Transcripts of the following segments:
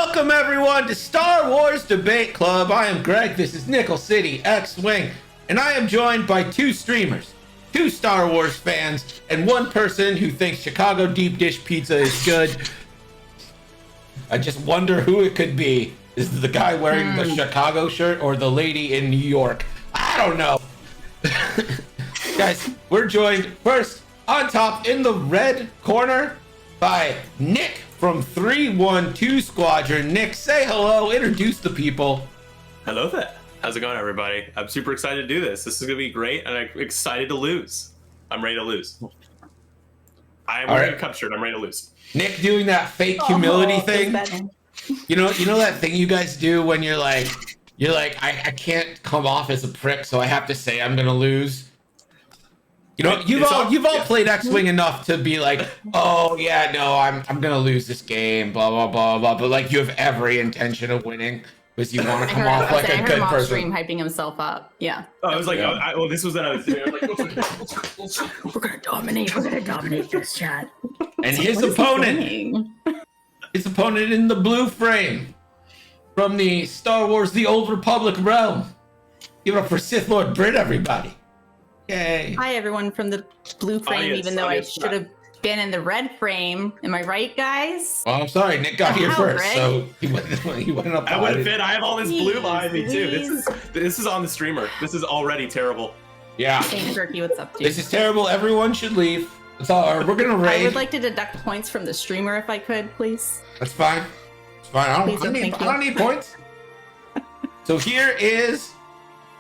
Welcome everyone to Star Wars Debate Club. I am Greg, this is Nickel City X-Wing, and I am joined by two streamers, two Star Wars fans, and one person who thinks Chicago deep dish pizza is good. I just wonder who it could be. Is it the guy wearing the Chicago shirt or the lady in New York? I don't know. Guys, we're joined first on top in the red corner by Nick from 312 Squadron. Nick, say hello, introduce the people. Hello there. How's it going, everybody? I'm super excited to do this. This is going to be great, and I'm excited to lose. I'm ready to lose. I'm wearing a cup shirt. I'm ready to lose. Nick doing that fake humility thing. You know that thing you guys do when you're like, I can't come off as a prick, so I have to say I'm going to lose. You know, you've all played X-Wing enough to be like, oh yeah, no, I'm gonna lose this game, blah blah blah blah. But like, you have every intention of winning because you want to come off like a good person. Stream hyping himself up, yeah. Oh, I was like, well, this was what I was doing. I was like, we're gonna dominate this chat. And his opponent in the blue frame from the Star Wars: The Old Republic realm. Give it up for Sith Lord Brit, everybody. Yay. Hi everyone from the blue frame, even though I should have been in the red frame. Am I right, guys? Well, I'm sorry, Nick got here first, Greg. So he went up. I would fit. I have all this blue behind me too. This is on the streamer. This is already terrible. Yeah. Hey, Turkey, what's up, dude? This is terrible. Everyone should leave. That's all. We're gonna raid. I would like to deduct points from the streamer if I could, please. That's fine. It's fine. I don't need points. So here is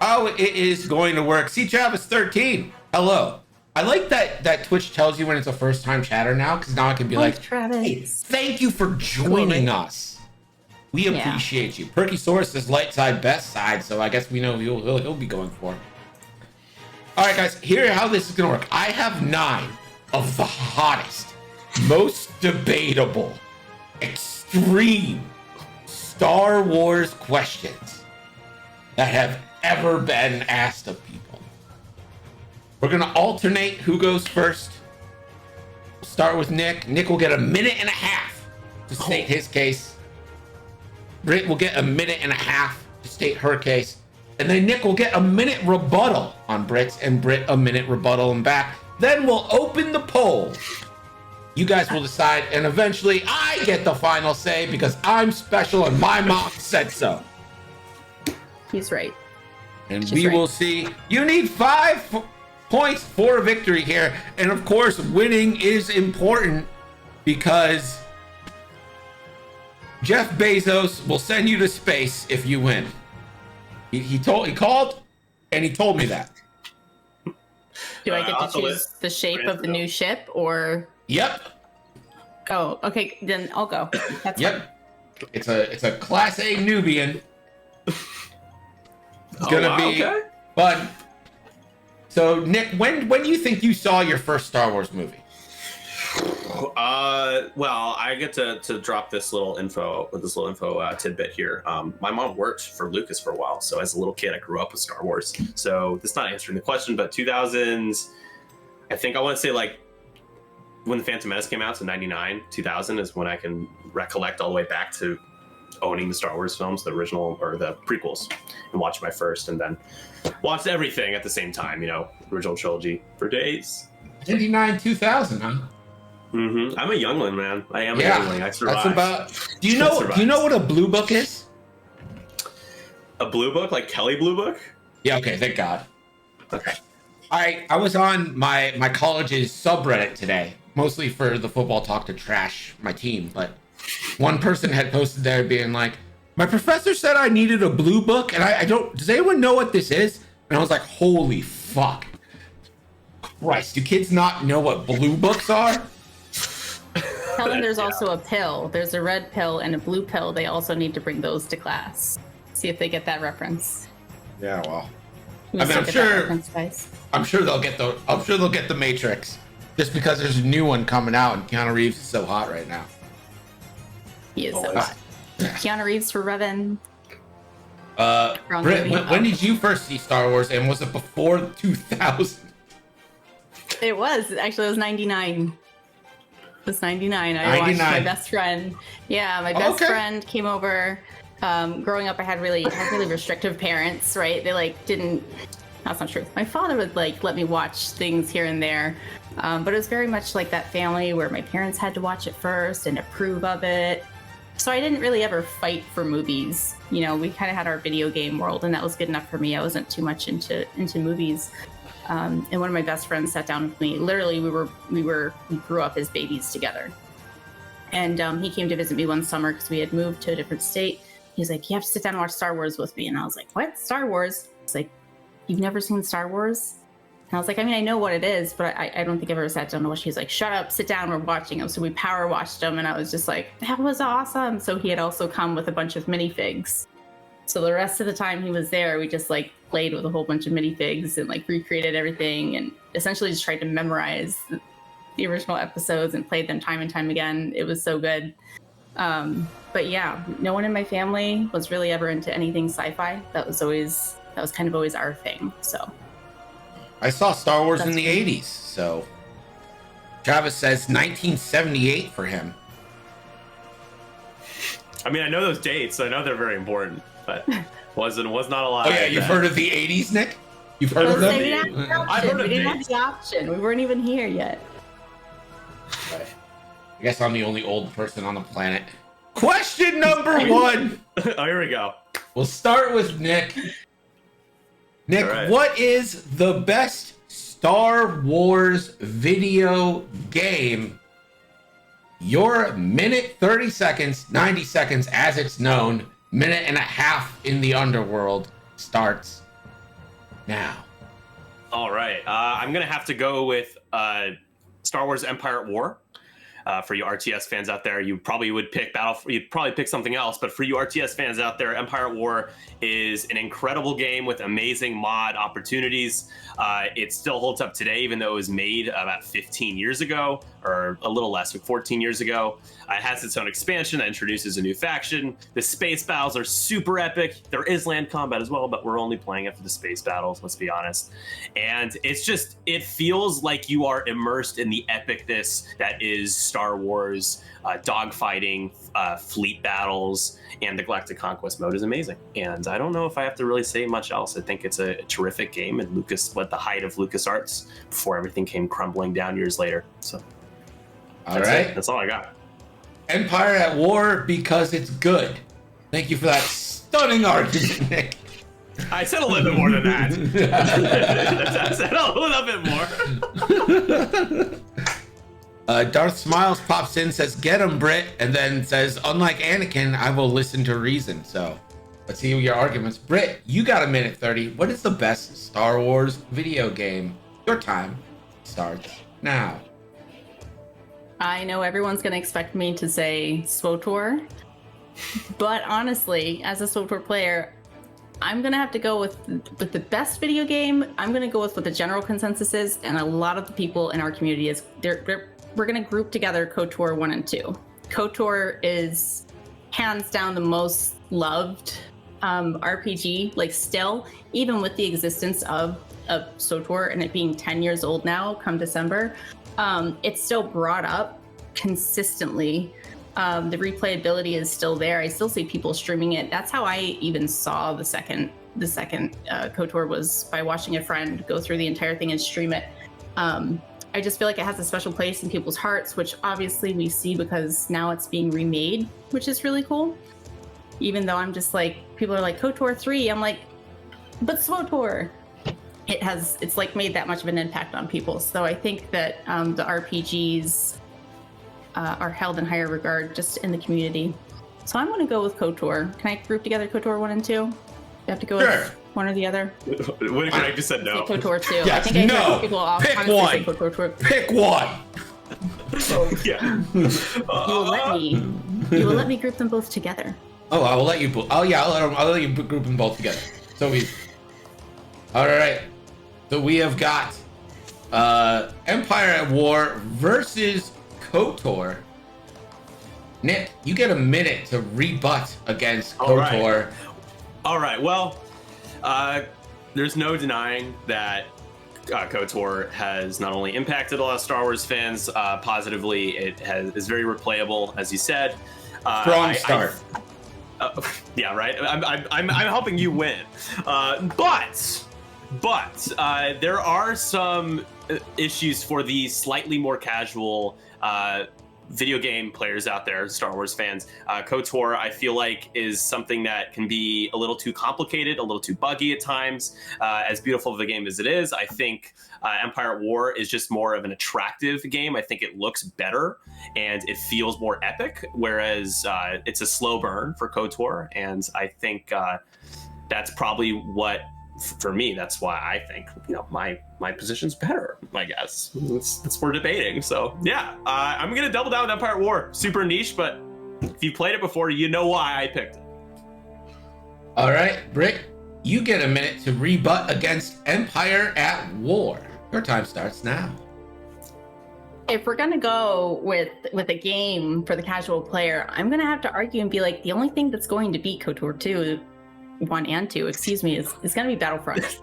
how it is going to work. See, Travis 13. Hello. I like that Twitch tells you when it's a first time chatter now, because now I can be like, Travis. Hey, thank you for joining us. We appreciate you. Perkysaurus is light side, best side, so I guess we know he'll be going for it. All right, guys, here's how this is going to work. I have 9 of the hottest, most debatable, extreme Star Wars questions that have ever been asked of people. We're gonna alternate who goes first. We'll start with Nick. Nick will get a minute and a half to state his case. Britt will get a minute and a half to state her case. And then Nick will get a minute rebuttal on Britt's, and Britt a minute rebuttal and back. Then we'll open the poll. You guys will decide, and eventually I get the final say because I'm special and my mom said so. He's right. And we will see. You need 5 points for victory here. And of course, winning is important because Jeff Bezos will send you to space if you win. He called and he told me that. Do I get to choose the shape of the new ship or? Yep. Oh, okay. Then I'll go. That's fine. It's a Class A Nubian. It's gonna be fun. So, Nick, when do you think you saw your first Star Wars movie? Well, I get to drop this little info tidbit here. My mom worked for Lucas for a while, so as a little kid, I grew up with Star Wars. So this is not answering the question, but 2000s. I think I want to say like when the Phantom Menace came out, so 99, 2000 is when I can recollect all the way back to owning the Star Wars films, the original or the prequels, and watched my first, and then watched everything at the same time. You know, original trilogy for days. 99, 2000, huh? Mm-hmm. I'm a youngling, man. I am a youngling. I survived. That's about. Do you know what a blue book is? A blue book, like Kelly Blue Book? Yeah. Okay. Thank God. Okay. I was on my college's subreddit today, mostly for the football talk to trash my team, but one person had posted there being like, my professor said I needed a blue book, and I don't. Does anyone know what this is? And I was like, holy fuck. Christ, do kids not know what blue books are? Tell them there's also a pill. There's a red pill and a blue pill. They also need to bring those to class. See if they get that reference. Yeah, well. I'm sure they'll get the Matrix. Just because there's a new one coming out and Keanu Reeves is so hot right now. He is so hot. Keanu Reeves for Revan. Britt, when did you first see Star Wars, and was it before 2000? It was 99. It was 99. I watched my best friend. Yeah, my best friend came over. Growing up, I had really restrictive parents, right? They like didn't. That's not true. My father would like let me watch things here and there, but it was very much like that family where my parents had to watch it first and approve of it. So I didn't really ever fight for movies. You know, we kind of had our video game world, and that was good enough for me. I wasn't too much into movies. And one of my best friends sat down with me. Literally, we grew up as babies together. And he came to visit me one summer because we had moved to a different state. He's like, "You have to sit down and watch Star Wars with me." And I was like, "What? Star Wars?" He's like, "You've never seen Star Wars?" And I was like, "I mean, I know what it is, but I don't think I've ever sat down to watch." He's like, "Shut up, sit down, we're watching them." So we power watched them, and I was just like, that was awesome. So he had also come with a bunch of minifigs. So the rest of the time he was there, we just like played with a whole bunch of minifigs and like recreated everything and essentially just tried to memorize the original episodes and played them time and time again. It was so good. But yeah, no one in my family was really ever into anything sci-fi. That was kind of always our thing. So I saw Star Wars in the 80s. So Travis says 1978 for him. I mean, I know those dates. I know they're very important, but was not alive. Oh yeah, you've heard of the 80s, Nick? You've heard of them? We didn't have the option. We weren't even here yet. Okay. I guess I'm the only old person on the planet. Question number 1. Oh, here we go. We'll start with Nick. Nick, right. What is the best Star Wars video game? Your minute 30 seconds, 90 seconds as it's known, minute and a half in the underworld starts now. All right. I'm going to have to go with Star Wars Empire at War. For you RTS fans out there, you probably would pick you'd probably pick something else, but for you RTS fans out there, Empire at War is an incredible game with amazing mod opportunities. It still holds up today, even though it was made about 15 years ago, or a little less, like 14 years ago. It has its own expansion that introduces a new faction. The space battles are super epic. There is land combat as well, but we're only playing it for the space battles, let's be honest. And it feels like you are immersed in the epicness that is Star Wars. Dogfighting, fleet battles, and the Galactic Conquest mode is amazing. And I don't know if I have to really say much else. I think it's a terrific game, and at the height of LucasArts before everything came crumbling down years later. So, that's all I got. Empire at War because it's good. Thank you for that stunning argument, Nick. I said a little bit more than that. I said a little bit more. Darth Smiles pops in, says, "Get him, Brit," and then says, "Unlike Anakin, I will listen to reason." So let's see your arguments. Brit, you got a minute 30. What is the best Star Wars video game? Your time starts now. I know everyone's going to expect me to say SWTOR, but honestly, as a SWTOR player, I'm going to have to go with the best video game. I'm going to go with what the general consensus is, and a lot of the people in our community is we're going to group together KOTOR 1 and 2. KOTOR is hands down the most loved RPG, like still, even with the existence of SWTOR and it being 10 years old now come December, it's still brought up consistently. The replayability is still there. I still see people streaming it. That's how I even saw the second KOTOR, was by watching a friend go through the entire thing and stream it. I just feel like it has a special place in people's hearts, which obviously we see because now it's being remade, which is really cool. Even though I'm just like, people are like, KOTOR 3, I'm like, but SWTOR. It's like made that much of an impact on people. So I think that the RPGs are held in higher regard just in the community. So I'm going to go with KOTOR. Can I group together KOTOR 1 and 2? You have to go with one or the other. What if I just said no? KOTOR 2. Yes, I think I heard people pick one. Say KOTOR 2. Pick one. So, Yeah. You will let me group them both together. Oh, I will let you. Oh yeah, I'll let you group them both together. So we. All right. So we have got Empire at War versus KOTOR. Nick, you get a minute to rebut against KOTOR. All right. Well, there's no denying that KOTOR has not only impacted a lot of Star Wars fans positively, it is very replayable, as you said. Strong start. Yeah, right. I'm helping you win, but there are some issues for the slightly more casual video game players out there, Star Wars fans. KOTOR, I feel like, is something that can be a little too complicated, a little too buggy at times. As beautiful of a game as it is, I think Empire at War is just more of an attractive game. I think it looks better and it feels more epic, whereas it's a slow burn for KOTOR, and I think that's probably what, for me, that's why I think, my position's better, I guess. That's we're debating. So yeah, I'm gonna double down with Empire at War. Super niche, but if you played it before, you know why I picked it. All right, Brick, you get a minute to rebut against Empire at War. Your time starts now. If we're gonna go with a game for the casual player, I'm gonna have to argue and be like, the only thing that's going to beat KOTOR 2, 1 and 2, excuse me, is gonna be Battlefront.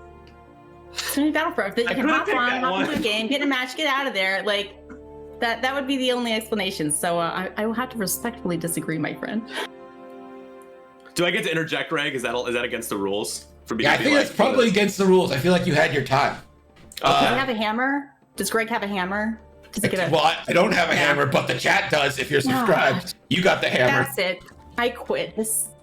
It's gonna be Battlefront. You can hop into a game, get in a match, get out of there. Like that would be the only explanation. So I will have to respectfully disagree, my friend. Do I get to interject, Greg? Is that against the rules? I think that's probably against the rules. I feel like you had your time. Do you have a hammer? Does Greg have a hammer? Well, I don't have a hammer, but the chat does. If you're subscribed, you got the hammer. That's it. I quit.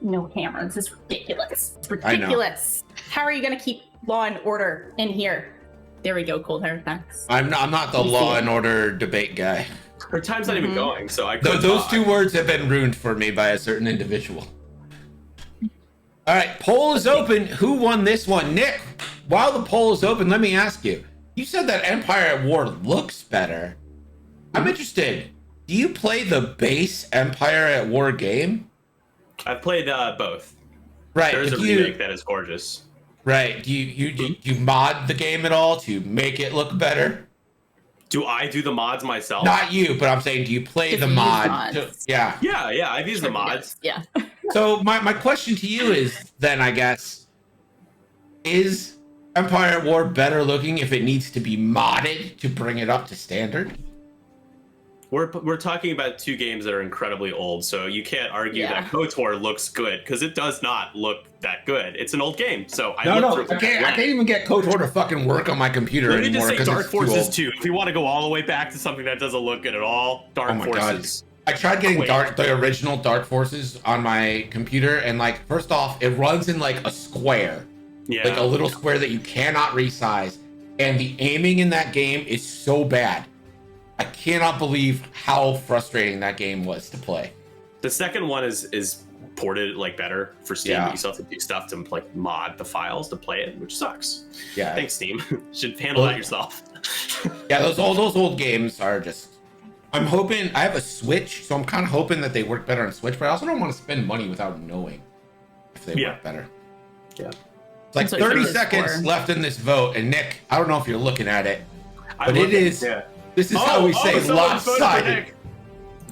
No hammer. This is ridiculous. It's ridiculous. How are you going to keep law and order in here? There we go. Cold hard facts. I'm not the law and order debate guy. Her time's not even going, so I. Those two words have been ruined for me by a certain individual. All right, poll is open. Who won this one? Nick, while the poll is open, let me ask you. You said that Empire at War looks better. I'm interested. Do you play the base Empire at War game? I've played both. Right. There's a remake that is gorgeous. Right. Do you mod the game at all to make it look better? Do I do the mods myself? Not you, but I'm saying, do you play the mod? Yeah, I've used the mods. Yeah. So my question to you is then, I guess, is Empire at War better looking if it needs to be modded to bring it up to standard? We're talking about two games that are incredibly old, so you can't argue that KOTOR looks good, because it does not look that good. It's an old game, so I can't even get KOTOR to fucking work on my computer anymore. Let me just say Dark Forces 2. If you want to go all the way back to something that doesn't look good at all, Dark Forces. God. I tried getting the original Dark Forces on my computer, and like, first off, it runs in like a square. Yeah. Like a little square that you cannot resize. And the aiming in that game is so bad. I cannot believe how frustrating that game was to play. The second one is ported like better for Steam, but you still have to do stuff to like mod the files to play it, which sucks. Yeah. Thanks, Steam. Should handle that yourself. Yeah, those old games are just. I'm hoping I have a Switch, so I'm kind of hoping that they work better on Switch, but I also don't want to spend money without knowing if they work better. Yeah. It's like 30 seconds left in this vote, and Nick, I don't know if you're looking at it, but it is. Yeah. This is how we say lopsided.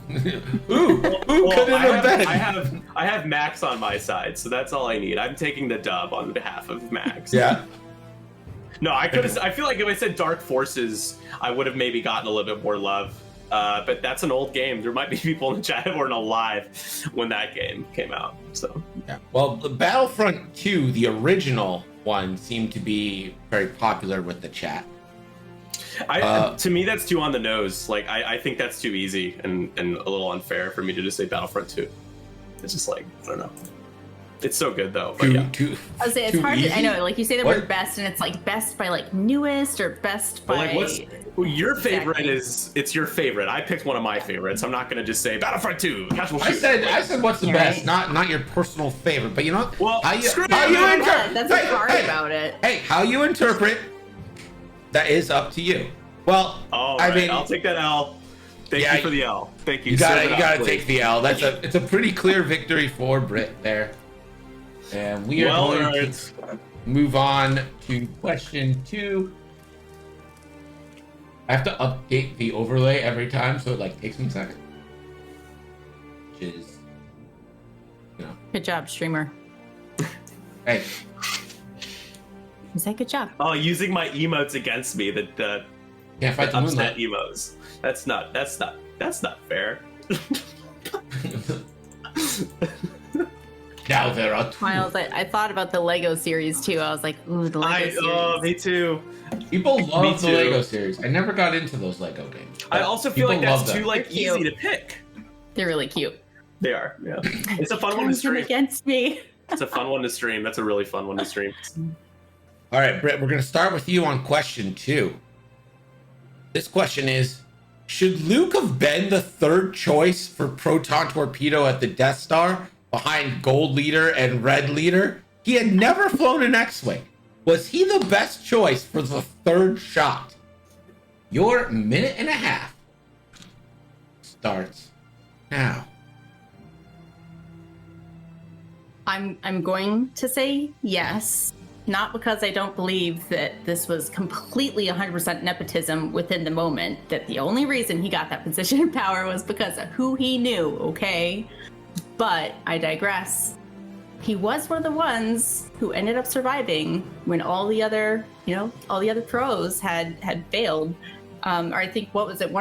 Who could it have been? I have Max on my side, so that's all I need. I'm taking the dub on behalf of Max. Yeah. No, I feel like if I said Dark Forces, I would have maybe gotten a little bit more love. But that's an old game. There might be people in the chat who weren't alive when that game came out. So yeah. Well, the Battlefront 2, the original one, seemed to be very popular with the chat. To me, that's too on the nose. Like, I think that's too easy and a little unfair for me to just say Battlefront 2. It's just like, I don't know. It's so good though. But I would say it's hard. I know, like you say the word best, and it's like best by like newest or best by. Like your favorite is? It's your favorite. I picked one of my favorites. I'm not gonna just say Battlefront 2. Casual I said what's the best, not your personal favorite. But you know, well, how you interpret? That's what's hard about it. Hey, how you interpret? That is up to you. Well, I mean, I'll take that L. Thank you for the L. Thank you. You gotta take the L. It's a pretty clear victory for Brit there. And we are going to move on to question 2. I have to update the overlay every time, so it like takes me a second. Which is, Good job, streamer. Hey. He said, good job. Oh, using my emotes against me, the Can't fight the upset moonlight. emos. That's not fair. Now there are two. Miles, I thought about the Lego series too. I was like, ooh, the Lego series. Me too. People love the too. Lego series. I never got into those Lego games. I also feel like people that's love too them. like They're cute. easy to pick. They're really cute. They are, yeah. It's a fun one to Turns them stream. against me. It's a fun one to stream. That's a really fun one to stream. All right, Britt, we're going to start with you on question 2. This question is, should Luke have been the third choice for Proton Torpedo at the Death Star behind Gold Leader and Red Leader? He had never flown an X-Wing. Was he the best choice for the third shot? Your minute and a half starts now. I'm going to say yes, not because I don't believe that this was completely 100% nepotism within the moment, that the only reason he got that position of power was because of who he knew, okay? But I digress. He was one of the ones who ended up surviving when all the other pros had failed. Or I think, what was it?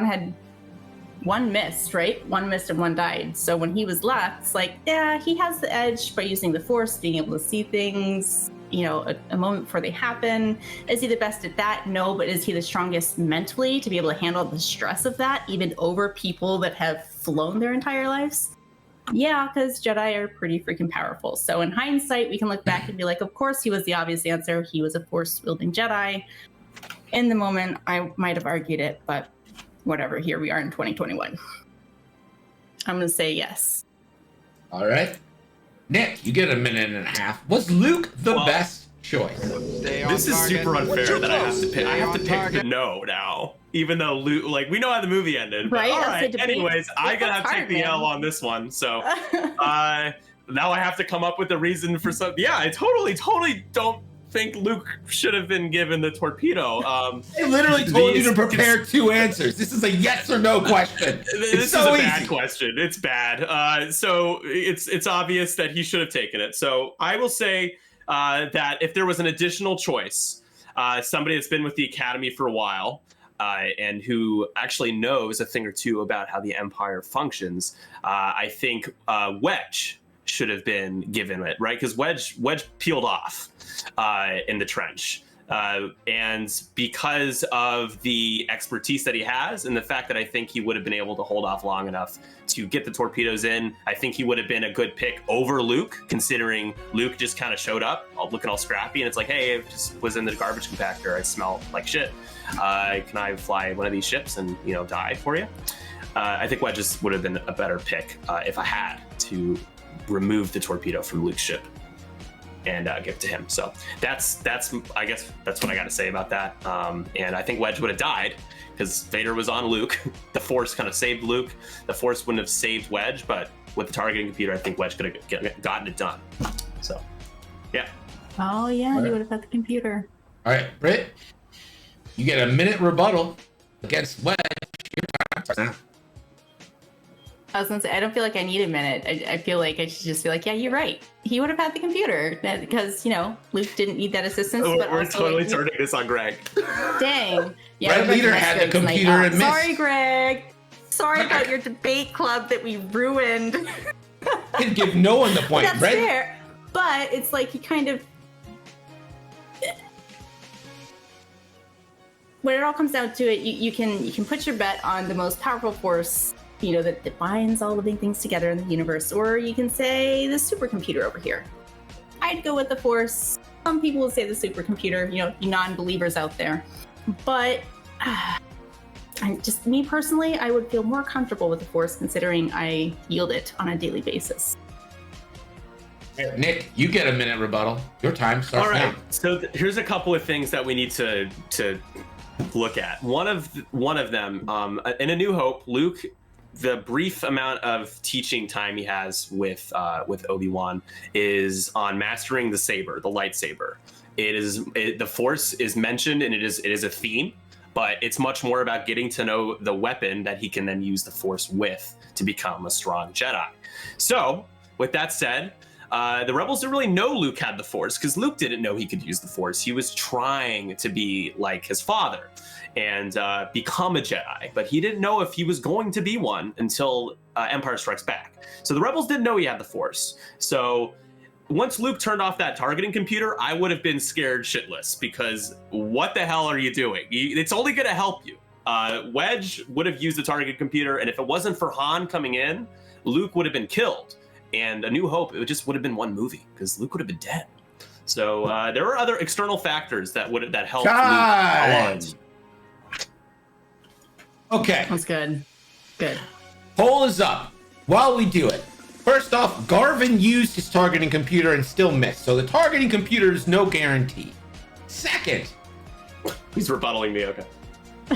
One missed, right? One missed and one died. So when he was left, it's like, yeah, he has the edge by using the Force, being able to see things, a moment before they happen. Is he the best at that? No, but is he the strongest mentally to be able to handle the stress of that, even over people that have flown their entire lives? Yeah, because Jedi are pretty freaking powerful. So in hindsight, we can look back and be like, of course, he was the obvious answer. He was a Force-wielding Jedi. In the moment, I might have argued it, but whatever, here we are in 2021. I'm going to say yes. All right. Nick, you get a minute and a half. Was Luke the best choice? This is super unfair that I have to pick. I have to pick the no now, even though Luke, like, we know how the movie ended. But Right, all that's right. the debate. Anyways, I gotta have to take the L on this one. So now I have to come up with a reason for some. Yeah, I totally don't think Luke should have been given the torpedo. I literally told you to prepare 2 answers. This is a yes or no question. This so is a bad easy. question. It's bad. So it's obvious that he should have taken it. So I will say that if there was an additional choice, somebody that's been with the Academy for a while, and who actually knows a thing or two about how the Empire functions, I think Wedge should have been given it, right? Because Wedge peeled off in the trench. And because of the expertise that he has and the fact that I think he would have been able to hold off long enough to get the torpedoes in, I think he would have been a good pick over Luke, considering Luke just kind of showed up looking all scrappy. And it's like, hey, I just was in the garbage compactor. I smell like shit. Can I fly one of these ships and, die for you? I think Wedge would have been a better pick if I had to remove the torpedo from Luke's ship and give it to him. So that's I guess that's what I got to say about that. And I think Wedge would have died because Vader was on Luke. The Force kind of saved Luke. The Force wouldn't have saved Wedge, but with the targeting computer, I think Wedge could have gotten it done. So, yeah. Oh, yeah, he would have had the computer. All right, Britt, you get a minute rebuttal against Wedge. I was gonna say, I don't feel like I need a minute. I feel like I should just be like, yeah, you're right. He would have had the computer because, Luke didn't need that assistance. But We're also, totally turning this on Greg. Dang. Yeah, Red Leader had the computer and missed. Sorry, Greg. Sorry about your debate club that we ruined. Can give no one the point. That's fair. But it's like he kind of... When it all comes down to it, you can put your bet on the most powerful force, that binds all living things together in the universe, or you can say the supercomputer over here. I'd go with the Force. Some people would say the supercomputer, you non-believers out there. But just me personally, I would feel more comfortable with the Force considering I yield it on a daily basis. Nick, you get a minute rebuttal. Your time starts all right. now. So here's a couple of things that we need to look at. One of them, in A New Hope, Luke, the brief amount of teaching time he has with Obi-Wan is on mastering the saber, the lightsaber. The Force is mentioned, and it is a theme, but it's much more about getting to know the weapon that he can then use the Force with to become a strong Jedi. So, with that said, the rebels didn't really know Luke had the Force because Luke didn't know he could use the Force. He was trying to be like his father and become a Jedi, but he didn't know if he was going to be one until Empire Strikes Back. So the rebels didn't know he had the Force. So once Luke turned off that targeting computer, I would have been scared shitless because what the hell are you doing? It's only going to help you. Wedge would have used the targeting computer, and if it wasn't for Han coming in, Luke would have been killed. And A New Hope, it just would have been one movie because Luke would have been dead. So there were other external factors that helped Luke. Okay. That's good. Good. Poll is up. While we do it, first off, Garvin used his targeting computer and still missed. So the targeting computer is no guarantee. Second. He's rebuttaling me, okay.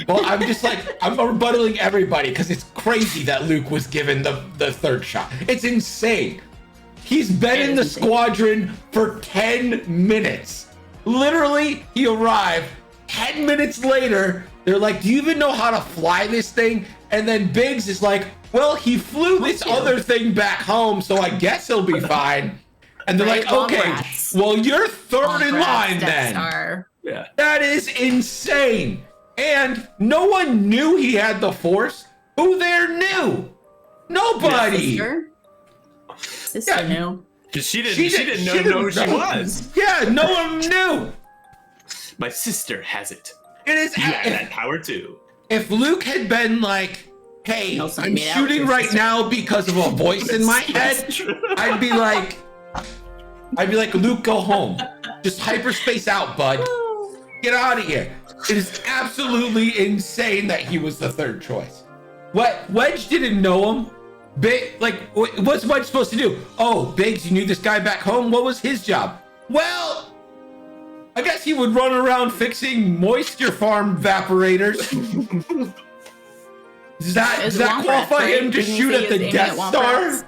Well, I'm rebuttaling everybody because it's crazy that Luke was given the third shot. It's insane. He's been in the squadron for 10 minutes. Literally, he arrived 10 minutes later. They're like, do you even know how to fly this thing? And then Biggs is like, well, he flew this other thing back home, so I guess he'll be fine. And they're like, okay, well, you're third in line then. Yeah. That is insane. And no one knew he had the Force. Who there knew? Nobody. Sister knew. Because she didn't know who she was. Yeah, no one knew. My sister has it. It is. You have that power too. If Luke had been like, hey, I'm shooting right now because of a voice in my head, I'd be like, Luke, go home. Just hyperspace out, bud. Get out of here. It is absolutely insane that he was the third choice. Wedge didn't know him. What's Wedge supposed to do? Oh, Biggs, you knew this guy back home? What was his job? Well, I guess he would run around fixing moisture farm evaporators. Does that qualify him to shoot at the Death Star?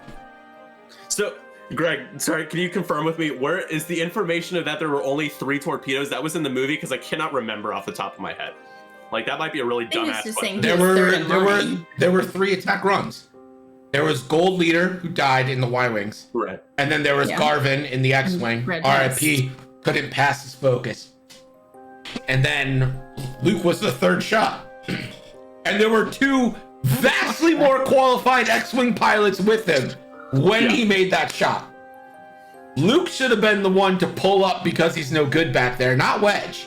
So, Greg, sorry, can you confirm with me, where is the information of that there were only 3 torpedoes? That was in the movie because I cannot remember off the top of my head. Like, that might be a really dumbass question. There were 3 attack runs. There was Gold Leader, who died in the Y-Wings. Right. And then there was Garvin in the X-Wing. RIP, couldn't pass his focus. And then Luke was the third shot. And there were 2 vastly more qualified X-Wing pilots with him when he made that shot. Luke should have been the one to pull up because he's no good back there, not Wedge.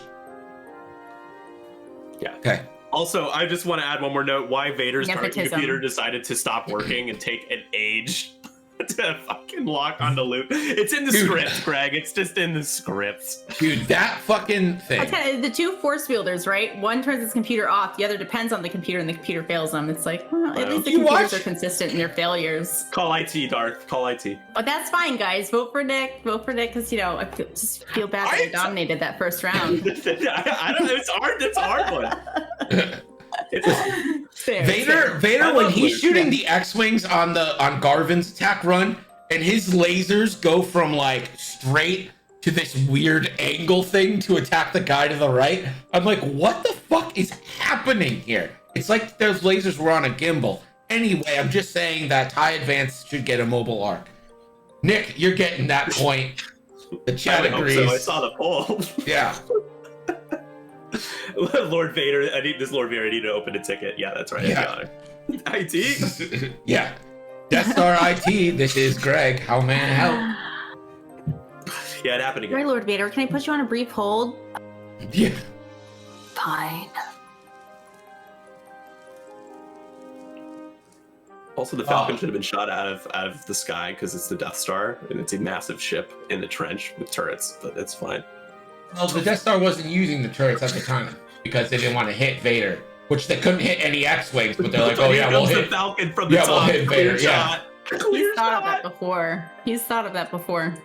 Yeah. Okay. Also, I just want to add one more note. Why Vader's targeting computer decided to stop working and take an age to fucking lock onto Luke. It's in the script, Greg. It's just in the script. Dude, that fucking thing. The 2 force wielders, right? One turns his computer off, the other depends on the computer, and the computer fails them. It's like, well, at least the computers are consistent in their failures. Call IT, Darth. Call IT. But that's fine, guys. Vote for Nick, because, I just feel bad that he dominated that first round. I don't know. It's hard. It's a hard one. Vader, when he's shooting the X-Wings on Garvin's attack run, and his lasers go from like straight to this weird angle thing to attack the guy to the right, I'm like, what the fuck is happening here? It's like those lasers were on a gimbal. Anyway, I'm just saying that TIE Advance should get a mobile arc. Nick, you're getting that point. The chat agrees. So I saw the poll. Yeah. Lord Vader, I need to open a ticket. Yeah, that's right. Yeah. IT? Yeah. Death Star IT, this is Greg. How may I help? Yeah, it happened again. Right, Lord Vader, can I put you on a brief hold? Yeah. Fine. Also, the Falcon should have been shot out of the sky because it's the Death Star, and it's a massive ship in the trench with turrets, but it's fine. Well, the Death Star wasn't using the turrets at the time because they didn't want to hit Vader, which they couldn't hit any X-Wings, but they're like, oh yeah, we'll hit the Falcon from the top. We'll hit Vader, yeah. He's thought of that before.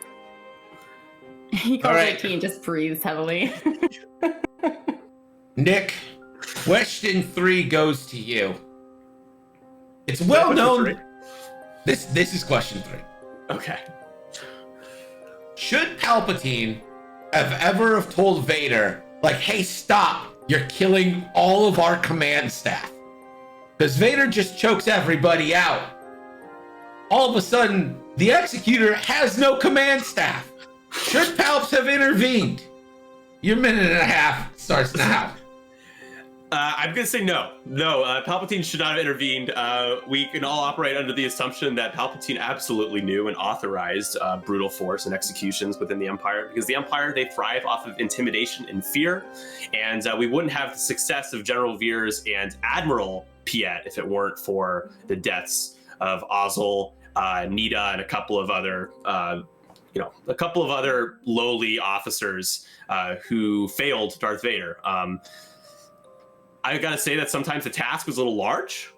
He calls IT and just breathes heavily. Nick, question 3 goes to you. It's well known. This is question 3. Okay. Should Palpatine have told Vader, like, hey, stop, you're killing all of our command staff? Because Vader just chokes everybody out. All of a sudden, The Executor has no command staff. Should Palps have intervened? Your minute and a half starts now. I'm going to say no. No, Palpatine should not have intervened. We can all operate under the assumption that Palpatine absolutely knew and authorized brutal force and executions within the Empire, because the Empire, they thrive off of intimidation and fear, and we wouldn't have the success of General Veers and Admiral Piet if it weren't for the deaths of Ozzel, Nita, and a couple of other lowly officers who failed Darth Vader. I gotta say that sometimes the task was a little large,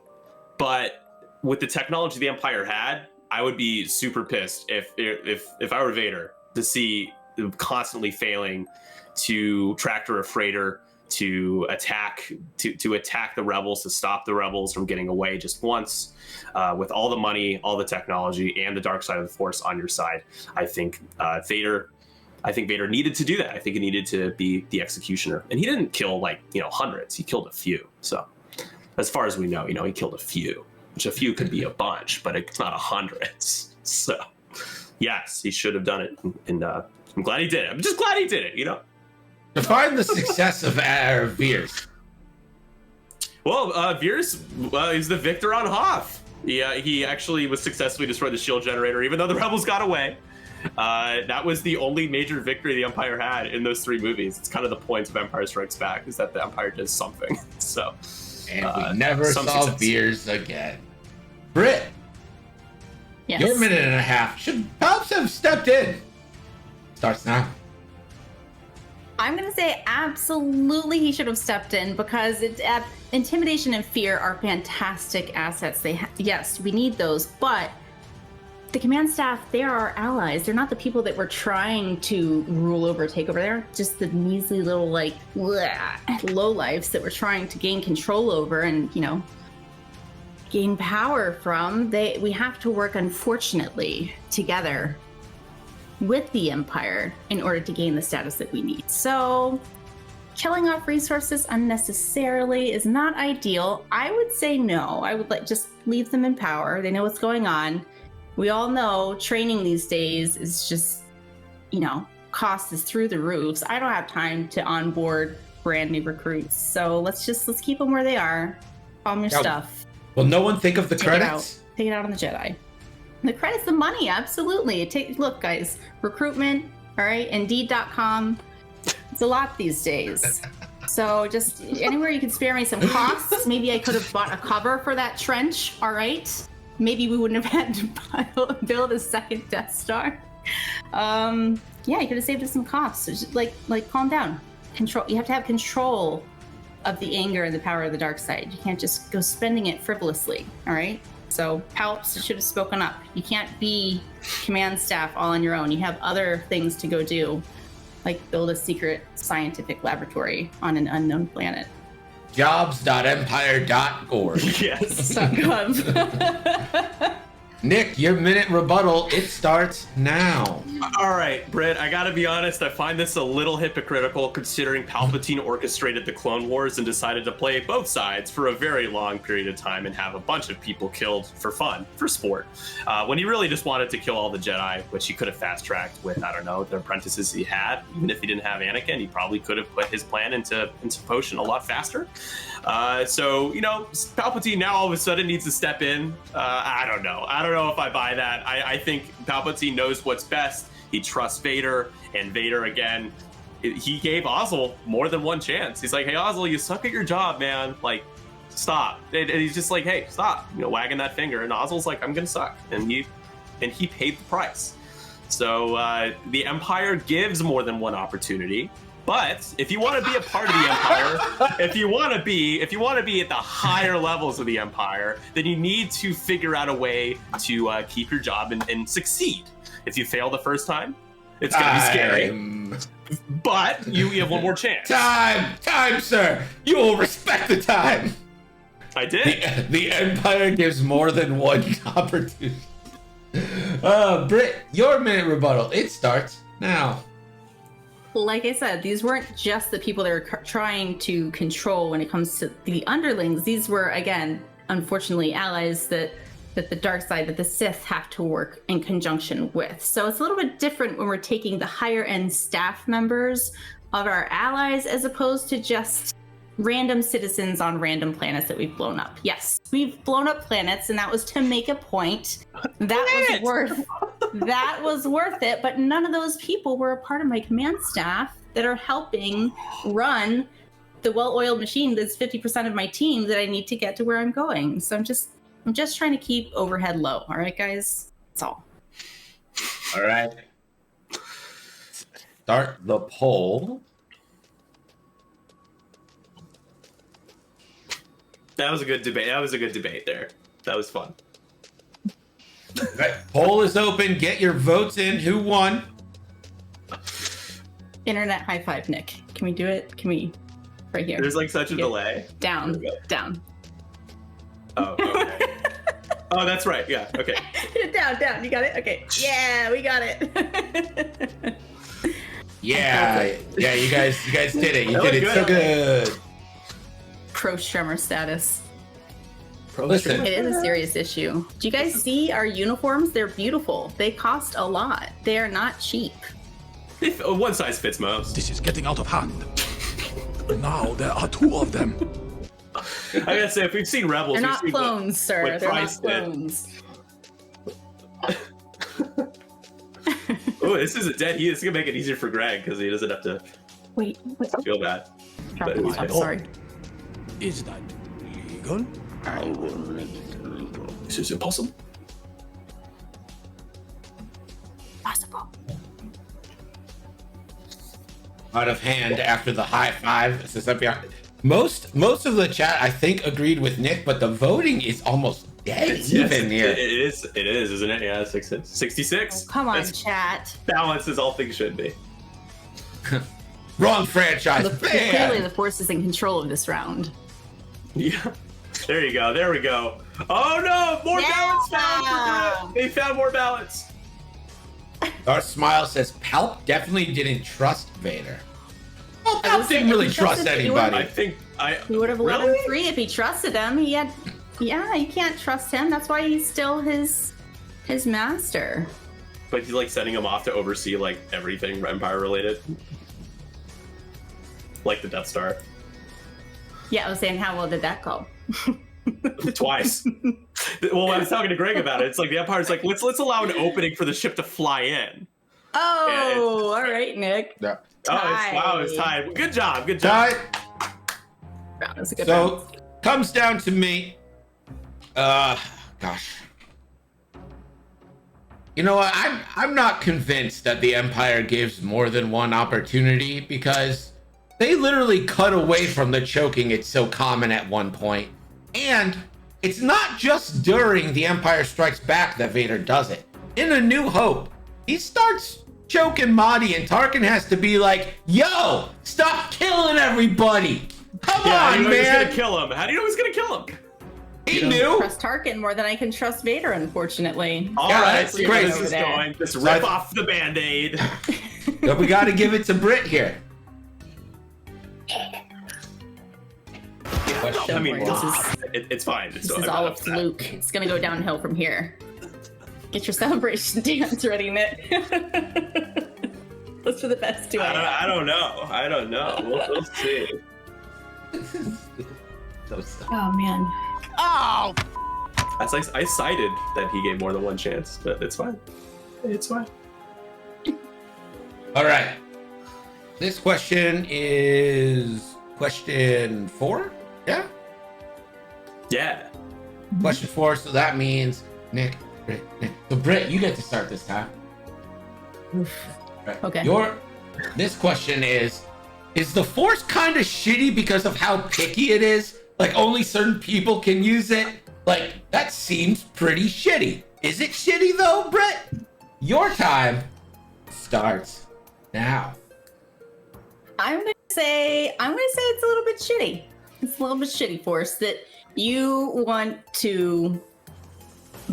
but with the technology the Empire had, I would be super pissed if I were Vader to see them constantly failing to tractor a freighter, to attack the rebels, to stop the rebels from getting away just once, with all the money, all the technology, and the dark side of the Force on your side. I think Vader needed to do that. I think he needed to be the executioner, and he didn't kill hundreds. He killed a few. So, as far as we know, he killed a few, which a few could be a bunch, but it's not hundreds. So, yes, he should have done it, and I'm glad he did it. I'm just glad he did it. Define the success of Veers. Well, Veers, he's the victor on Hoth. He actually was successfully destroyed the shield generator, even though the rebels got away. That was the only major victory the Empire had in those 3 movies. It's kind of the point of Empire Strikes Back, is that the Empire does something. So, and we never saw Veers again. Britt, yes. Your minute and a half. Should Palps have stepped in? Starts now. I'm going to say absolutely he should have stepped in, because intimidation and fear are fantastic assets. Yes, we need those, but the command staff, they are our allies. They're not the people that we're trying to rule over, take over. They're just the measly little lowlifes that we're trying to gain control over and, gain power from. We have to work, unfortunately, together with the Empire in order to gain the status that we need. So killing off resources unnecessarily is not ideal. I would say no. I would just leave them in power. They know what's going on. We all know training these days is just, cost is through the roofs. I don't have time to onboard brand new recruits. So let's keep them where they are. Calm your stuff. Will no one think of the credits? Take it out on the Jedi. The credits, the money, absolutely. Look, guys, recruitment, all right, Indeed.com. It's a lot these days. So just anywhere you can spare me some costs. Maybe I could have bought a cover for that trench, all right? Maybe we wouldn't have had to build a second Death Star. You could have saved us some costs. So just, calm down. Control. You have to have control of the anger and the power of the dark side. You can't just go spending it frivolously. All right. So Palps should have spoken up. You can't be command staff all on your own. You have other things to go do, like build a secret scientific laboratory on an unknown planet. Jobs.empire.org. Yes. Nick, your minute rebuttal, it starts now. All right, Britt, I gotta be honest, I find this a little hypocritical considering Palpatine orchestrated the Clone Wars and decided to play both sides for a very long period of time and have a bunch of people killed for fun, for sport, when he really just wanted to kill all the Jedi, which he could have fast-tracked with, I don't know, the apprentices he had. Even if he didn't have Anakin, he probably could have put his plan into potion a lot faster. So, Palpatine now all of a sudden needs to step in. I don't know if I buy that. I think Palpatine knows what's best. He trusts Vader, and Vader, again, he gave Ozzel more than one chance. He's like, hey, Ozzel, you suck at your job, man. Stop. And he's just like, hey, stop, wagging that finger. And Ozzel's like, I'm going to suck. And he paid the price. So the Empire gives more than one opportunity. But if you want to be a part of the Empire, if you want to be at the higher levels of the Empire, then you need to figure out a way to keep your job and succeed. If you fail the first time, it's going to be scary. But you have one more chance. Time, sir. You will respect the time. I did. The Empire gives more than one opportunity. Britt, your minute rebuttal, it starts now. Like I said, these weren't just the people that were trying to control when it comes to the underlings. These were, again, unfortunately, allies that that the dark side, that the Sith have to work in conjunction with. So it's a little bit different when we're taking the higher end staff members of our allies as opposed to just random citizens on random planets that we've blown up. Yes, we've blown up planets, and that was to make a point. That was worth it, but none of those people were a part of my command staff that are helping run the well-oiled machine that's 50% of my team that I need to get to where I'm going. So I'm just trying to keep overhead low. All right, guys? That's all. All right. Start the poll. That was a good debate. There. That was fun. Right. Poll is open. Get your votes in. Who won? Internet high five, Nick. Can we do it? Can we? Right here. There's like such a delay. Down. Oh, okay. Oh, that's right. Yeah. Okay. down. You got it? Okay. Yeah, we got it. Yeah. You guys did it. You That did was it so good. Pro Strummer status. Listen. It is a serious issue. Do you guys see our uniforms? They're beautiful. They cost a lot. They are not cheap. One size fits most. This is getting out of hand. Now there are 2 of them. I gotta say, if we've seen Rebels, They're we've not seen clones, sir. what They're not Price did. clones. Oh, this is a dead heat. This is gonna make it easier for Greg because he doesn't have to Wait, what's feel bad. Drop But- this. I'm sorry. Is that legal? This is impossible. Possible. Out of hand after the high five. Most of the chat, I think, agreed with Nick, but the voting is almost dead even here. It is, isn't it? Yeah, 66. Oh, come on, That's chat. balance as all things should be. Wrong franchise. Clearly, Bam! the Force is in control of this round. Yeah. There you go. There we go. Oh no! More balance found for Brit. They found more balance. Darth Smile says Palp definitely didn't trust Vader. Well, I Palp was didn't saying, really if he trust trusted anybody. I think He would have let Really? him free if he trusted him. Yeah, you can't trust him. That's why he's still his master. But he's like sending him off to oversee like everything Empire related, like the Death Star. Yeah, I was saying, how well did that go? Twice. Well, I was talking to Greg about it. It's like the Empire's like, let's allow an opening for the ship to fly in. Oh, all right, Nick. Yeah. It's tied. Good job. Tie. That was a good So round. comes down to me. Gosh. You know what? I'm not convinced that the Empire gives more than one opportunity because they literally cut away from the choking. It's so common at one point. And it's not just during The Empire Strikes Back that Vader does it. In A New Hope, he starts choking Mahdi, and Tarkin has to be like, yo, stop killing everybody. Come Yeah, on, he was man. gonna kill him. How do you know he's gonna kill him? He I knew. trust Tarkin more than I can trust Vader, unfortunately. All Yeah, right, that's see great. where this is going. Just rip off the Band-Aid. But we got to give it to Brit here. I mean, Don't worry, it's fine. This is all a fluke. It's gonna go downhill from here. Get your celebration dance ready, Nick. Those are the best two. I don't know. We'll see. Oh man. Oh! I cited that he gave more than one chance, but it's fine. It's fine. All right. This question is question 4. Yeah. Yeah. Question 4. So that means Nick. So Brit, you get to start this time. Right. Okay. This question is the Force kind of shitty because of how picky it is? Like only certain people can use it? Like that seems pretty shitty. Is it shitty though, Brit? Your time starts now. I'm gonna say it's a little bit shitty. It's a little bit shitty, Force, that you want to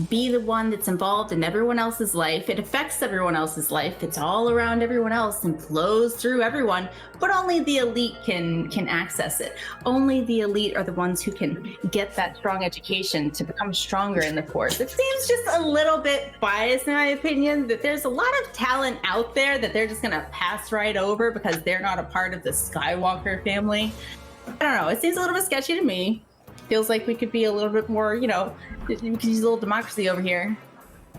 be the one that's involved in everyone else's life. It affects everyone else's life. It's all around everyone else and flows through everyone, but only the elite can access it. Only the elite are the ones who can get that strong education to become stronger in the Force. It seems just a little bit biased, in my opinion, that there's a lot of talent out there that they're just gonna pass right over because they're not a part of the Skywalker family. I don't know. It seems a little bit sketchy to me. Feels like we could be a little bit more, we could use a little democracy over here.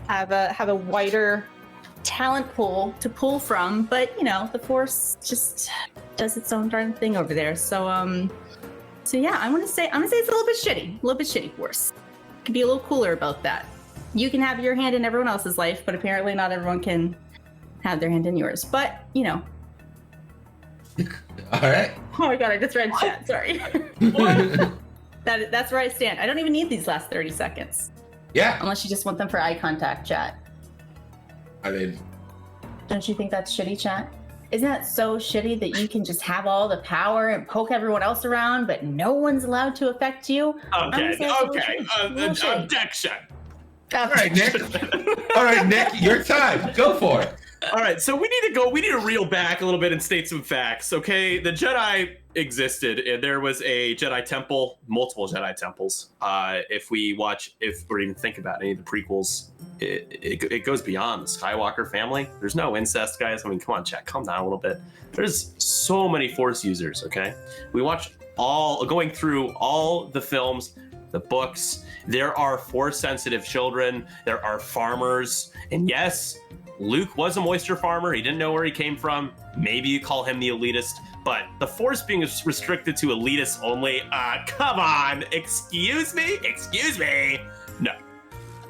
Have a wider talent pool to pull from, but the Force just does its own darn thing over there. So yeah, I'm gonna say it's a little bit shitty, Force. Could be a little cooler about that. You can have your hand in everyone else's life, but apparently not everyone can have their hand in yours. But All right. Oh my god, I just read chat. Sorry. That's where I stand. I don't even need these last 30 seconds. Yeah. Unless you just want them for eye contact, chat. I mean, don't you think that's shitty, chat? Isn't that so shitty that you can just have all the power and poke everyone else around, but no one's allowed to affect you? Okay. Objection. All right, Nick. All right, Nick, your time. Go for it. All right, so we need to reel back a little bit and state some facts, okay? The Jedi existed, and there was a Jedi temple, multiple Jedi temples. If we or even think about any of the prequels, it goes beyond the Skywalker family. There's no incest, guys. I mean, come on, chat, calm down a little bit. There's so many Force users, okay? We watch going through all the films, the books. There are Force-sensitive children. There are farmers, and yes, Luke was a moisture farmer. He didn't know where he came from. Maybe you call him the elitist, but the Force being restricted to elitists only, come on, excuse me? No,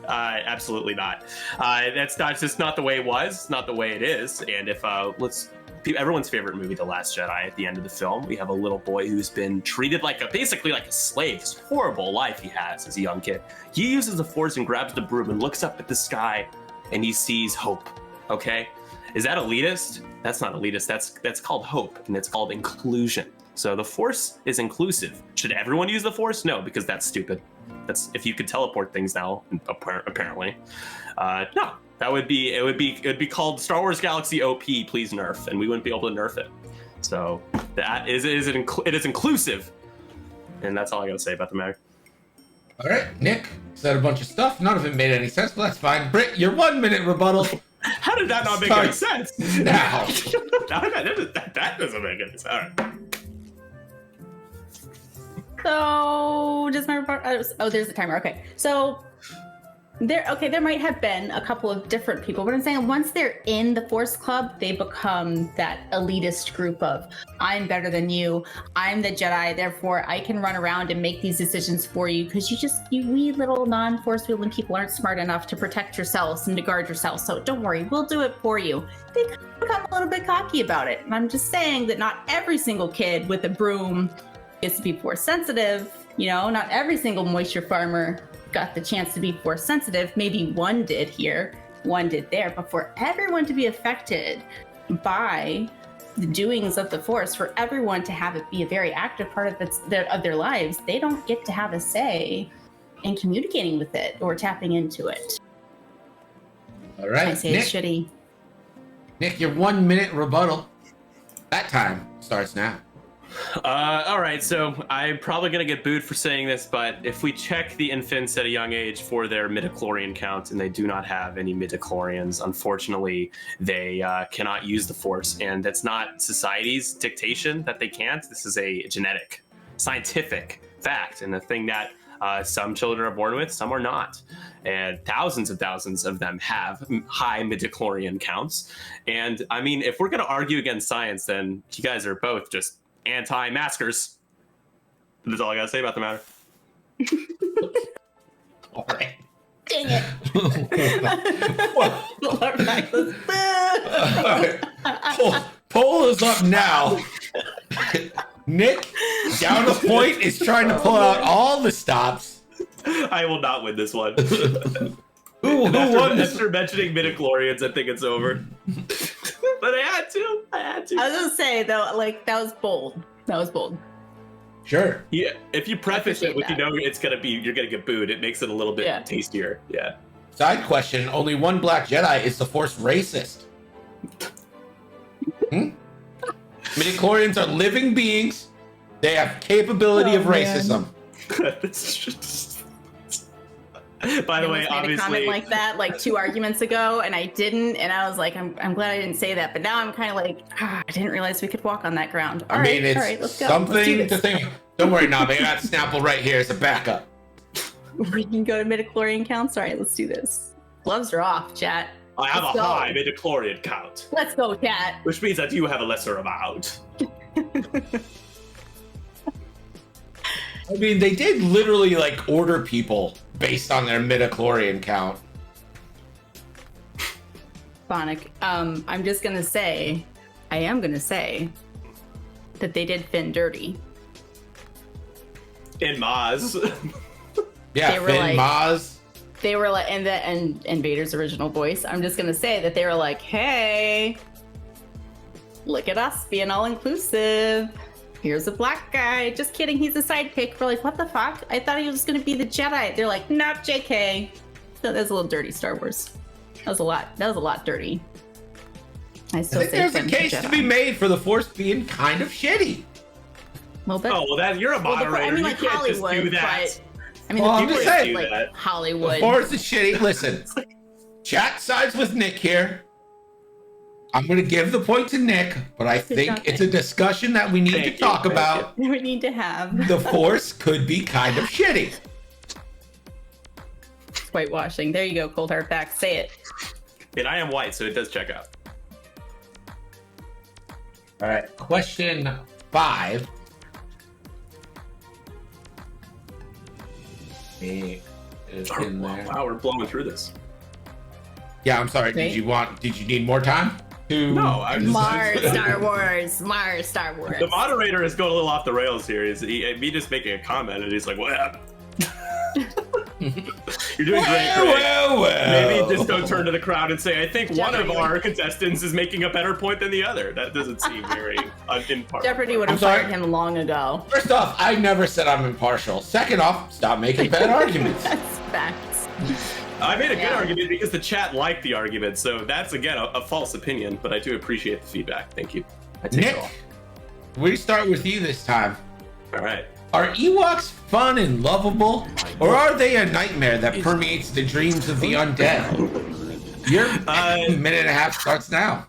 absolutely not. That's just not the way it was. It's not the way it is. And if, everyone's favorite movie, The Last Jedi, at the end of the film, we have a little boy who's been treated basically like a slave. This horrible life he has as a young kid. He uses the Force and grabs the broom and looks up at the sky and he sees hope. Okay, is that elitist? That's not elitist. That's called hope, and it's called inclusion. So the Force is inclusive. Should everyone use the Force? No, because that's stupid. That's if you could teleport things now. Apparently, no. It would be called Star Wars Galaxy OP. Please nerf, and we wouldn't be able to nerf it. So it is inclusive, and that's all I got to say about the matter. All right, Nick said a bunch of stuff. None of it made any sense, but that's fine. Britt, your 1 minute rebuttal. How did that not make any sense? Now. that doesn't make any sense. All right. So, does my report? Oh, there's the timer. Okay. So, there might have been a couple of different people, but I'm saying once they're in the Force Club, they become that elitist group of, I'm better than you, I'm the Jedi, therefore I can run around and make these decisions for you because you wee little non-Force wielding people aren't smart enough to protect yourselves and to guard yourselves, so don't worry, we'll do it for you. They become a little bit cocky about it, and I'm just saying that not every single kid with a broom is to be Force sensitive, not every single moisture farmer got the chance to be Force sensitive. Maybe one did here, one did there, but for everyone to be affected by the doings of the Force, for everyone to have it be a very active part of their lives, they don't get to have a say in communicating with it or tapping into it. All right, I say Nick, it's shitty. Nick, your 1 minute rebuttal. That time starts now. All right, so I'm probably going to get booed for saying this, but if we check the infants at a young age for their midichlorian count, and they do not have any midichlorians, unfortunately, they cannot use the Force. And that's not society's dictation that they can't. This is a genetic, scientific fact, and the thing that some children are born with, some are not. And thousands of them have high midichlorian counts. And I mean, if we're going to argue against science, then you guys are both just anti-maskers. That's all I gotta say about the matter. All right. Dang it. All right. Poll is up now. Nick, down a point, is trying to pull out all the stops. I will not win this one. Who won this? After mentioning midichlorians, I think it's over. But I had to. I was gonna say though, that was bold. Sure. Yeah, if you preface it with that. you're gonna get booed, it makes it a little bit tastier. Yeah. Side question: only one black Jedi. Is the Force racist? Midichlorians are living beings. They have capability of racism. That's just... By the way, made obviously, a comment like that like 2 arguments ago, and I didn't, and I was like, I'm glad I didn't say that. But now I'm kind of like, I didn't realize we could walk on that ground. All right, let's go. Something Let's do to this. think. Don't worry, Nabe. I got Snapple right here as a backup. We can go to midichlorian counts. All right, let's do this. Gloves are off, chat. I have Let's a go. high midichlorian count, Let's go, chat. which means that you have a lesser amount. I mean, they did literally like order people based on their midichlorian count. Sonic, I'm just gonna say, I am gonna say that they did Finn dirty. In Maz. Yeah, They were Finn, like- Maz. They were like, and Vader's original voice. I'm just gonna say that they were like, hey, look at us being all inclusive. Here's a black guy. Just kidding, he's a sidekick. We're like, what the fuck? I thought he was gonna be the Jedi. They're like, nope, JK. So that's a little dirty, Star Wars. That was a lot dirty. I still I think say there's a Finn's case Jedi. to be made for the Force being kind of shitty. Well, but, Oh, well, that you're a moderator. I mean, like you can't just do Hollywood, that. but I mean, Well, I'm the just people saying, like that. Hollywood. The Force is shitty. Listen, chat sides with Nick here. I'm going to give the point to Nick, but I think job, it's a discussion that we need Thank to you, talk thank about. we need to have The Force could be kind of shitty. whitewashing. There you go, cold hard facts. Say it. And I am white, so it does check out. All right, question 5. Is in there. Wow, we're blowing through this. Yeah, I'm sorry. Wait. Did you need more time? No, I was Mars, Star Wars. Mars, Star Wars. The moderator is going a little off the rails here. Me just making a comment, and he's like, "What happened?" You're doing great, Craig. Well. Maybe just don't turn to the crowd and say, "I think one of our contestants is making a better point than the other." That doesn't seem very impartial. Jeopardy would I'm have sorry. fired him long ago. First off, I never said I'm impartial. Second off, stop making bad arguments. That's facts. I made a good Yeah. argument because the chat liked the argument, so that's again a false opinion. But I do appreciate the feedback. Thank you. I take it Nick, all. we start with you this time. All right. Are Ewoks fun and lovable, or are they a nightmare that permeates the dreams of the undead? Your minute and a half starts now.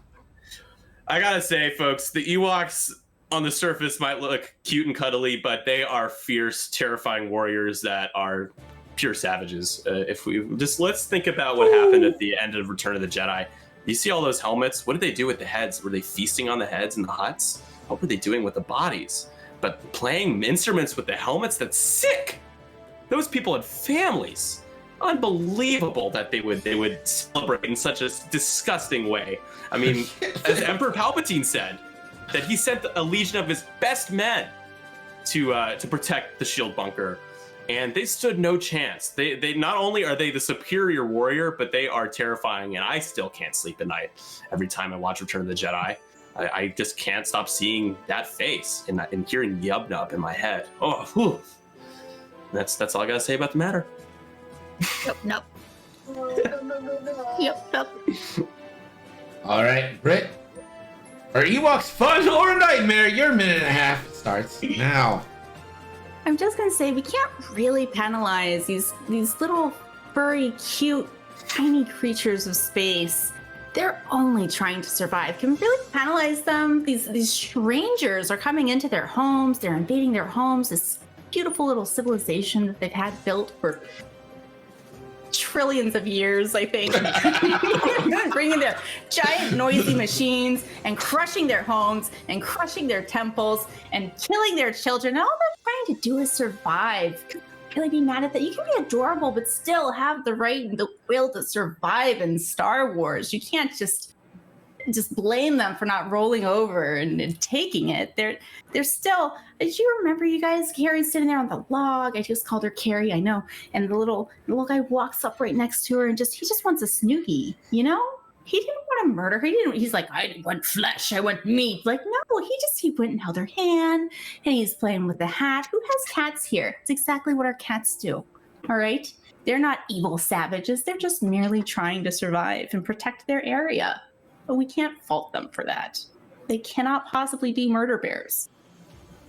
I gotta say, folks, the Ewoks on the surface might look cute and cuddly, but they are fierce, terrifying warriors that are pure savages. If we just let's think about what happened at the end of Return of the Jedi. You see all those helmets? What did they do with the heads? Were they feasting on the heads in the huts? What were they doing with the bodies? But playing instruments with the helmets, that's sick. Those people had families. Unbelievable that they would celebrate in such a disgusting way. I mean, as Emperor Palpatine said, that he sent a legion of his best men to protect the shield bunker, and they stood no chance. They not only are they the superior warrior, but they are terrifying, and I still can't sleep at night every time I watch Return of the Jedi. I just can't stop seeing that face and hearing Yub Nub in my head. Oh, whew. That's all I gotta say about the matter. Yep, nope. Yep, nope. All right, Britt. Are Ewoks fun or a nightmare? Your minute and a half starts now. I'm just gonna say we can't really penalize these little furry, cute, tiny creatures of space. They're only trying to survive. Can we really penalize them? These strangers are coming into their homes. They're invading their homes. This beautiful little civilization that they've had built for trillions of years, I think. Bringing their giant noisy machines and crushing their homes and crushing their temples and killing their children. And all they're trying to do is survive. Really be mad at that. You can be adorable, but still have the right and the will to survive in Star Wars. You can't just blame them for not rolling over and taking it. They're still. Did you remember, you guys? Carrie's sitting there on the log. I just called her Carrie. I know. And the little guy walks up right next to her and he just wants a Snoogie. You know, he didn't want to murder her. He's like, I didn't want flesh, I want meat. Like, no, he went and held her hand and he's playing with the hat. Who has cats here? It's exactly what our cats do. All right? They're not evil savages. They're just merely trying to survive and protect their area. But we can't fault them for that. They cannot possibly be murder bears.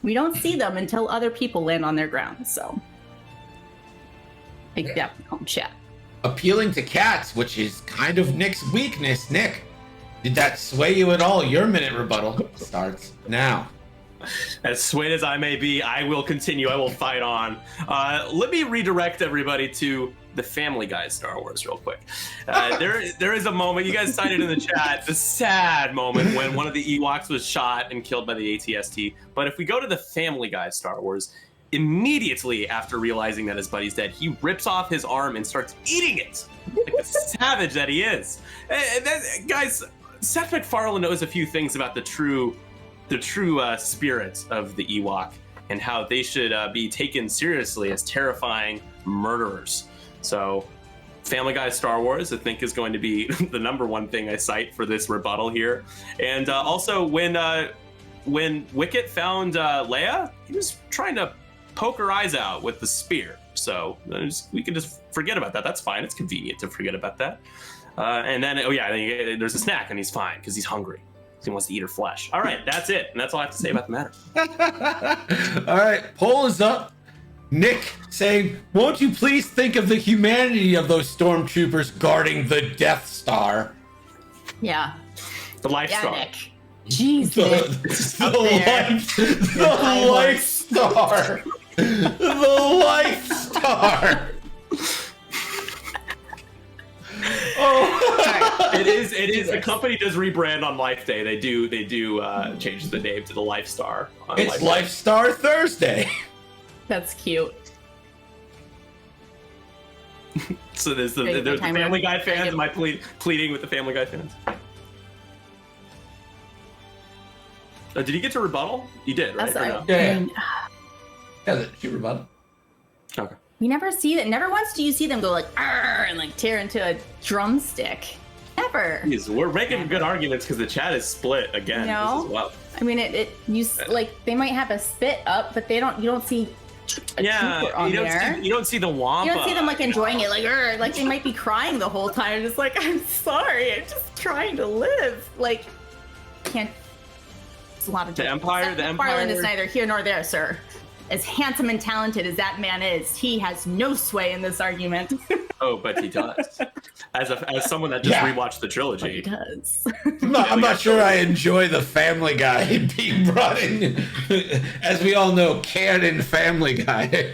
We don't see them until other people land on their ground, so. Take that home, chat. Appealing to cats, which is kind of Nick's weakness. Nick, did that sway you at all? Your minute rebuttal starts now. As swayed as I may be, I will continue. I will fight on. Let me redirect everybody to the Family Guy Star Wars real quick. There is a moment, you guys cited in the chat, the sad moment when one of the Ewoks was shot and killed by the AT-ST. But if we go to the Family Guy Star Wars, immediately after realizing that his buddy's dead, he rips off his arm and starts eating it like the savage that he is. And guys, Seth MacFarlane knows a few things about the true spirit of the Ewok and how they should be taken seriously as terrifying murderers. So Family Guy Star Wars, I think, is going to be the number one thing I cite for this rebuttal here. And also when Wicket found Leia, he was trying to poke her eyes out with the spear. So we can just forget about that. That's fine. It's convenient to forget about that. And then, there's a snack and he's fine because he's hungry. He wants to eat her flesh. All right, that's it. And that's all I have to say about the matter. All right, poll is up. Nick saying, won't you please think of the humanity of those stormtroopers guarding the Death Star? Yeah. The Life Star. Nick. Jeez, the Life Star. The Life Star. Oh, it is. The company does rebrand on Life Day. They do change the name to the Life Star. It's Life Star Thursday. That's cute. So there's the Family Guy fans. Am I pleading with the Family Guy fans? Did he get to rebuttal? You did, right? Yeah, she rebuttal. Okay. We never see that. Never once do you see them go like "Arr!" and like tear into a drumstick. Never. Jeez, we're making good arguments because the chat is split again. You know? This is wild. I mean, like they might have a spit up, but you don't see. You don't see the wampa. You don't see them like enjoying it, like they might be crying the whole time. Just like, I'm sorry, I'm just trying to live. Like, can't. It's a lot of the Empire. The Empire is neither here nor there, sir. As handsome and talented as that man is, he has no sway in this argument. Oh, but he does. As someone that just rewatched the trilogy, he does. I'm not sure I enjoy the Family Guy being brought in. As we all know, canon Family Guy.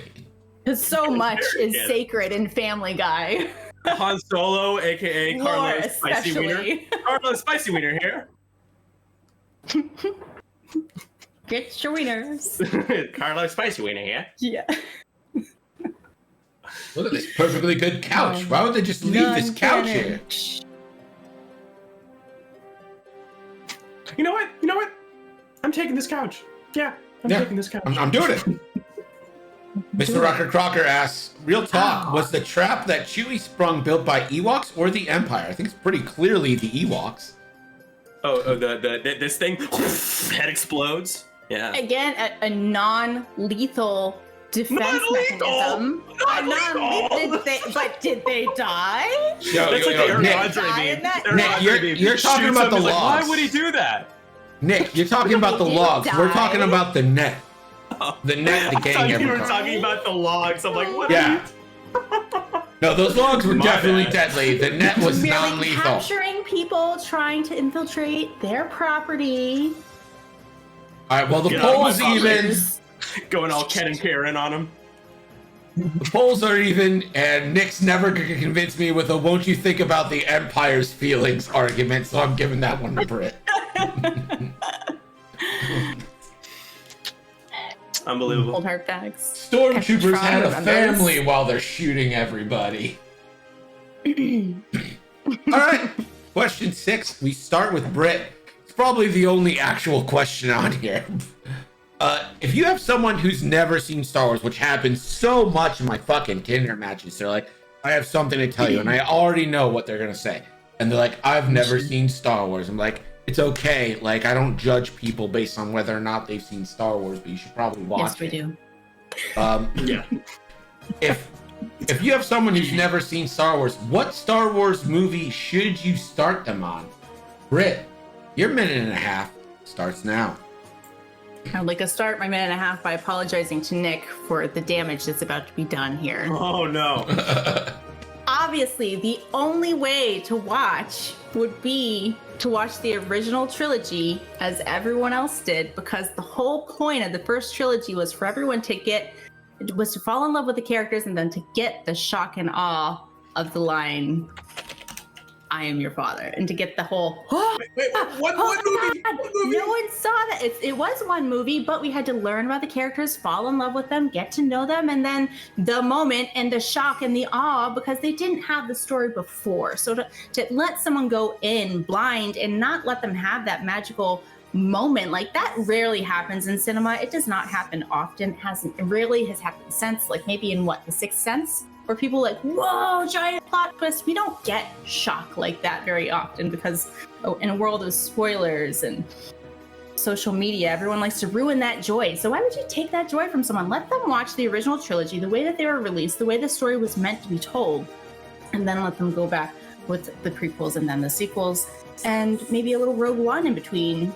Because so much is sacred in Family Guy. Han Solo, aka Carlo Spicy especially. Wiener. Carlo Spicy Wiener here. Get your wieners. Carlo Spicy Wiener here. Yeah. Look at this perfectly good couch. Why would they just leave this couch here? You know what? I'm taking this couch. Yeah, I'm taking this couch. I'm doing it. Mr. Rocker Crocker asks, real talk, was the trap that Chewie sprung built by Ewoks or the Empire? I think it's pretty clearly the Ewoks. Oh, this thing, head explodes. Yeah. Again, a non-lethal defense mechanism. But did they die? Nick, you're talking about the logs. Why would he do that? Nick, you're talking about the logs. We're talking about the net. The net, the gang. I thought you were talking about the logs. I'm like, what? Yeah. No, those logs were definitely deadly. The net was non-lethal. Capturing people trying to infiltrate their property. All right, well, the polls even. Going all Ken and Karen on him. The polls are even, and Nick's never going to convince me with a won't you think about the Empire's feelings argument, so I'm giving that one to Britt. Unbelievable. Old hard bags. Stormtroopers had a family while they're shooting everybody. All right, question 6. We start with Britt. It's probably the only actual question on here. If you have someone who's never seen Star Wars, which happens so much in my fucking Tinder matches, they're like, I have something to tell you, and I already know what they're going to say. and they're like, I've never seen Star Wars. I'm like, it's okay. Like, I don't judge people based on whether or not they've seen Star Wars, but you should probably watch it. Yes, we do. Yeah. If you have someone who's never seen Star Wars, what Star Wars movie should you start them on? Britt, your minute and a half starts now. I would like to start my minute and a half by apologizing to Nick for the damage that's about to be done here. Oh no. Obviously, the only way to watch would be to watch the original trilogy as everyone else did, because the whole point of the first trilogy was for everyone to fall in love with the characters and then to get the shock and awe of the line, I am your father, and to get the whole Wait, what movie? What movie? No one saw that. It was one movie, but we had to learn about the characters, fall in love with them, get to know them, and then the moment and the shock and the awe, because they didn't have the story before. So to let someone go in blind and not let them have that magical moment, like that rarely happens in cinema. It does not happen often. It rarely has happened since, like maybe in The Sixth Sense, where people like, whoa, giant plot twist. We don't get shock like that very often because in a world of spoilers and social media, everyone likes to ruin that joy. So why would you take that joy from someone? Let them watch the original trilogy, the way that they were released, the way the story was meant to be told, and then let them go back with the prequels and then the sequels, and maybe a little Rogue One in between,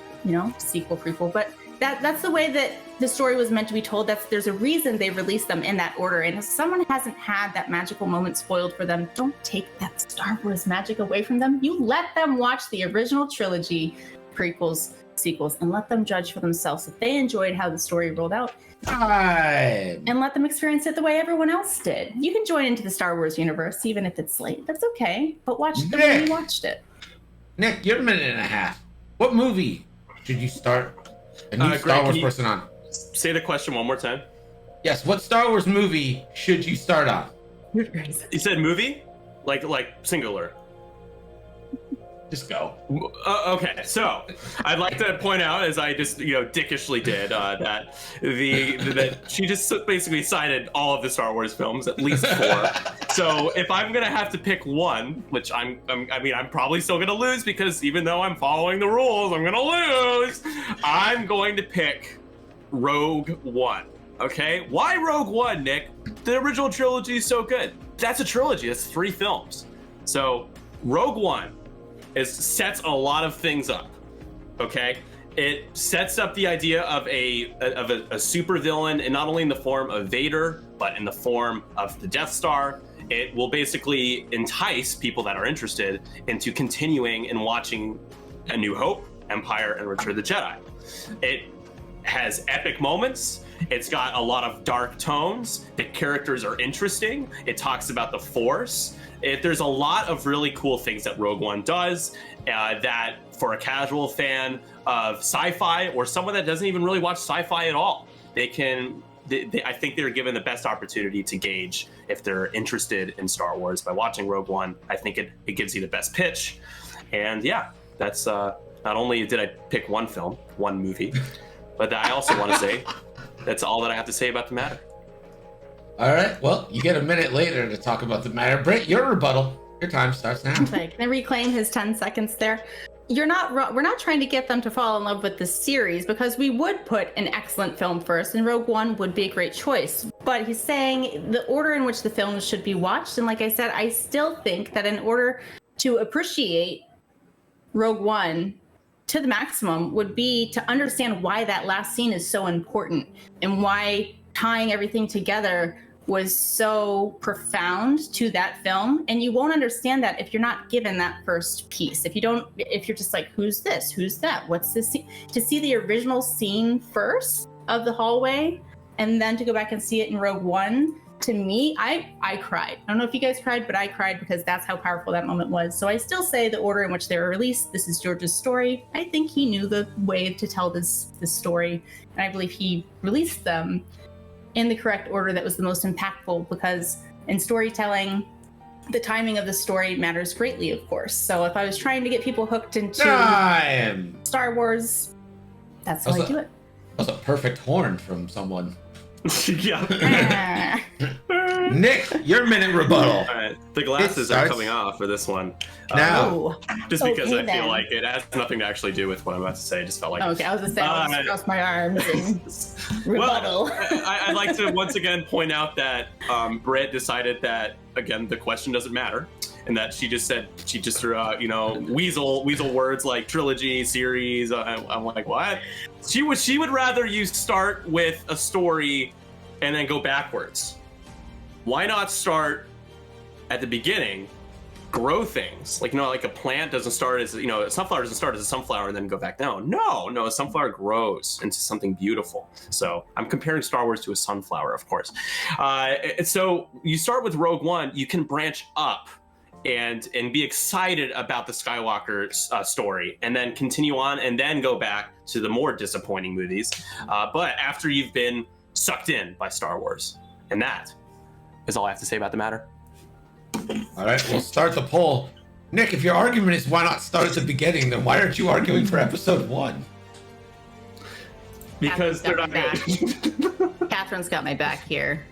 sequel, prequel. But that's the way that the story was meant to be told. There's a reason they released them in that order. And if someone hasn't had that magical moment spoiled for them, don't take that Star Wars magic away from them. You let them watch the original trilogy, prequels, sequels, and let them judge for themselves if they enjoyed how the story rolled out. And let them experience it the way everyone else did. You can join into the Star Wars universe, even if it's late. That's okay. But watch the way you watched it. Nick, your minute and a half. What movie should you start a new Star Wars person on? Say the question one more time. Yes, what Star Wars movie should you start on? You said movie? Like singular. Just go. Okay, so I'd like to point out, as I just dickishly did, that that she just basically cited all of the Star Wars films, at least 4. So if I'm gonna have to pick one, which I'm probably still gonna lose because even though I'm following the rules, I'm gonna lose. I'm going to pick Rogue One. Okay, why Rogue One, Nick? The original trilogy is so good. That's a trilogy. That's 3 films. So Rogue One sets a lot of things up. Okay, it sets up the idea of a super villain, and not only in the form of Vader, but in the form of the Death Star. It will basically entice people that are interested into continuing and watching A New Hope, Empire, and Return of the Jedi. It has epic moments. It's got a lot of dark tones. The characters are interesting. It talks about the Force. There's a lot of really cool things that Rogue One does that for a casual fan of sci-fi or someone that doesn't even really watch sci-fi at all, I think they're given the best opportunity to gauge if they're interested in Star Wars by watching Rogue One. I think it gives you the best pitch. And yeah, that's not only did I pick one film, one movie, but I also want to say that's all that I have to say about the matter. All right. Well, you get a minute later to talk about the matter. Britt, your rebuttal. Your time starts now. Okay, can I reclaim his 10 seconds there? We're not trying to get them to fall in love with the series, because we would put an excellent film first, and Rogue One would be a great choice. But he's saying the order in which the films should be watched. And like I said, I still think that in order to appreciate Rogue One to the maximum would be to understand why that last scene is so important and why tying everything together was so profound to that film. And you won't understand that if you're not given that first piece. If you're just like, who's this? Who's that? What's this scene? To see the original scene first of the hallway and then to go back and see it in Rogue One, to me, I cried. I don't know if you guys cried, but I cried because that's how powerful that moment was. So I still say the order in which they were released, this is George's story. I think he knew the way to tell this story. And I believe he released them in the correct order that was the most impactful, because in storytelling, the timing of the story matters greatly, of course. So if I was trying to get people hooked into Star Wars, that's how I do it. That was a perfect horn from someone. Yeah. Nick, your minute rebuttal. All right, the glasses are coming off for this one. Now. Just because Okay, I feel then. like it has nothing to actually do with what I'm about to say. I just felt like. Okay, I was gonna say I'll just cross my arms and rebuttal. Well, I'd like to once again point out that Britt decided that again the question doesn't matter, and that she just threw out weasel words like trilogy, series. I'm like, what? She would rather you start with a story and then go backwards. Why not start at the beginning? Grow things like a plant doesn't start as a sunflower doesn't start as a sunflower and then go back down. No, a sunflower grows into something beautiful. So I'm comparing Star Wars to a sunflower, of course. So you start with Rogue One, you can branch up and be excited about the Skywalker story, and then continue on, and then go back to the more disappointing movies. But after you've been sucked in by Star Wars, and that is all I have to say about the matter. All right, we'll start the poll. Nick, if your argument is why not start at the beginning, then why aren't you arguing for episode 1? Because they're not good. Catherine's got my back here.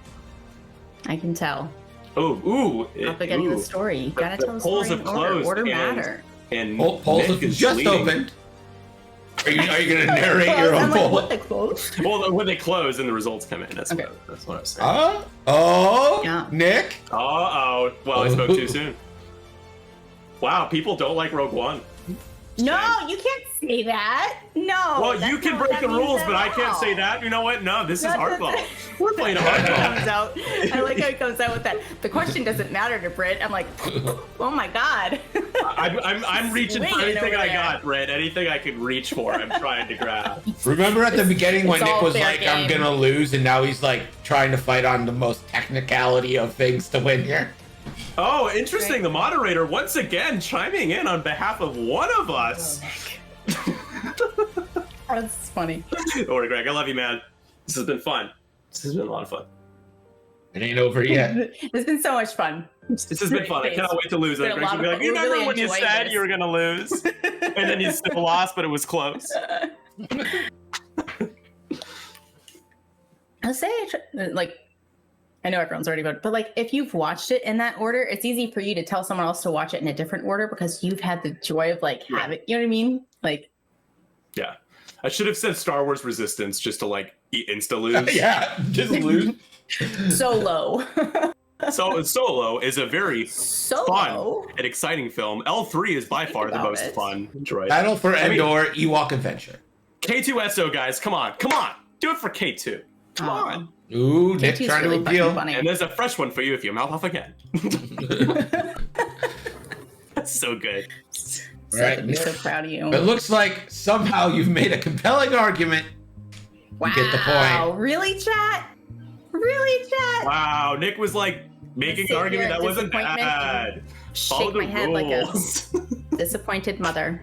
I can tell. Ooh. Not forgetting the story. You gotta The tell the polls story have in order. closed, Order and- matter. And Polls have Nick is just leading. opened. Are you going to narrate your own I'm like, poll? what, they close? Well, when they close and the results come in, that's Okay. what I was saying. Yeah. Nick? Well, I spoke too soon. Wow, people don't like Rogue One. No, you can't say that. No. Well, that's you can not what break that the rules, means but at I can't say all. that. You know what? No, this is That's hardball. it. We're playing I like how hardball. it comes out. I like how it comes out with that. The question doesn't matter to Britt. I'm like, oh my god. I'm reaching for Swinging anything over I there. got, Red. Anything I could reach for, I'm trying to grab. Remember at the beginning when it's Nick all was fair like, I'm game. going to lose, and now he's like trying to fight on the most technicality of things to win here? Oh, interesting. The moderator once again chiming in on behalf of one of us. That's funny. Don't worry, Greg. I love you, man. This has been fun. This has been a lot of fun. It ain't over yet. It's been so much fun. This has been fun. I cannot wait to lose. It's been And a Greg's lot gonna be of like, fun. you We remember really when you enjoyed said this." you were gonna lose, and then you still lost, but it was close. I'll say, like, I know everyone's already voted, but like, if you've watched it in that order, it's easy for you to tell someone else to watch it in a different order because you've had the joy of like having, you know what I mean? Like, Yeah, I should have said Star Wars Resistance just to like insta lose. Yeah, just lose. Solo. So Solo is a very Solo. fun and exciting film. L3 is by far the about most it. fun droid. Battle for I mean- Endor, Ewok Adventure. K2SO guys, come on, do it for K2. Come on. Ooh, Nick K2's trying really to fucking appeal. funny. And there's a fresh one for you if you mouth off again. That's so good. Right. I'm so proud of you. It looks like somehow you've made a compelling argument. Wow. You get the point. Really, chat? Really, chat? Wow, Nick was like making Sit an argument here that in wasn't disappointment bad. Follow Shake the my head like a rules. disappointed mother.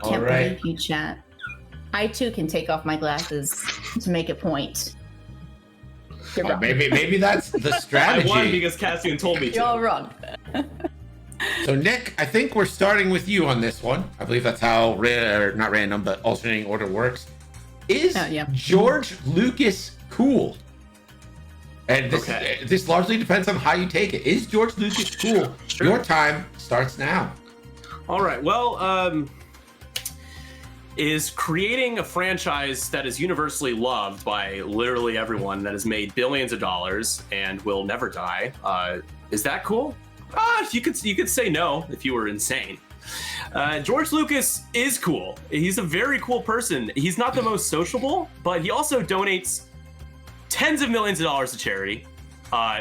All Can't right. believe you, chat. I too can take off my glasses to make a point. You're Oh, wrong. maybe that's the I strategy. won because Cassian told me You're all to. wrong. So Nick, I think we're starting with you on this one. I believe that's how not random, but alternating order works. Is yeah. George Lucas cool? And Okay. this largely depends on how you take it. Is George Lucas cool? Sure. Your time starts now. All right. Well, is creating a franchise that is universally loved by literally everyone, that has made billions of dollars and will never die. Is that cool? You could say no if you were insane. George Lucas is cool. He's a very cool person. He's not the most sociable, but he also donates tens of millions of dollars to charity,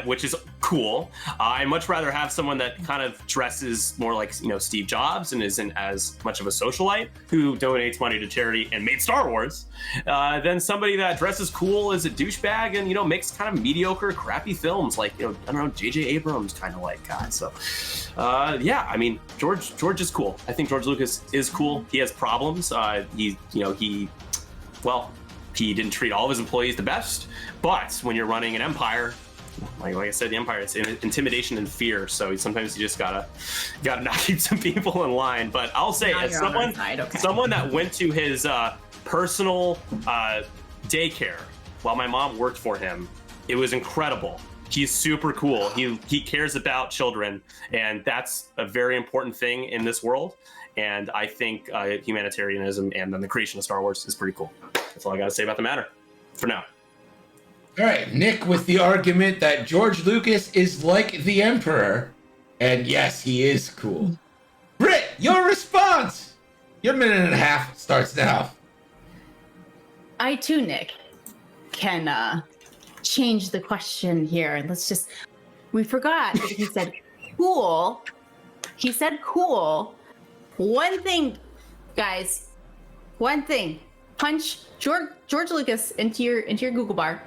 which is cool. I'd much rather have someone that kind of dresses more like, Steve Jobs and isn't as much of a socialite who donates money to charity and made Star Wars, than somebody that dresses cool as a douchebag and, makes kind of mediocre, crappy films like, I don't know, J.J. Abrams kind of like guy. So, yeah, I mean, George is cool. I think George Lucas is cool. He has problems. He didn't treat all of his employees the best, but when you're running an empire, like I said, the empire, it's intimidation and fear. So sometimes you just gotta not keep some people in line. But I'll say, Now as you're on our side, okay. someone that went to his personal daycare while my mom worked for him, it was incredible. He's super cool. He cares about children, and that's a very important thing in this world. And I think humanitarianism and then the creation of Star Wars is pretty cool. That's all I got to say about the matter for now. All right, Nick with the argument that George Lucas is like the Emperor. And yes, he is cool. Britt, your response. Your minute and a half starts now. I too, Nick, can change the question here. We forgot that he said cool. He said cool. One thing, guys, punch George Lucas into your Google bar,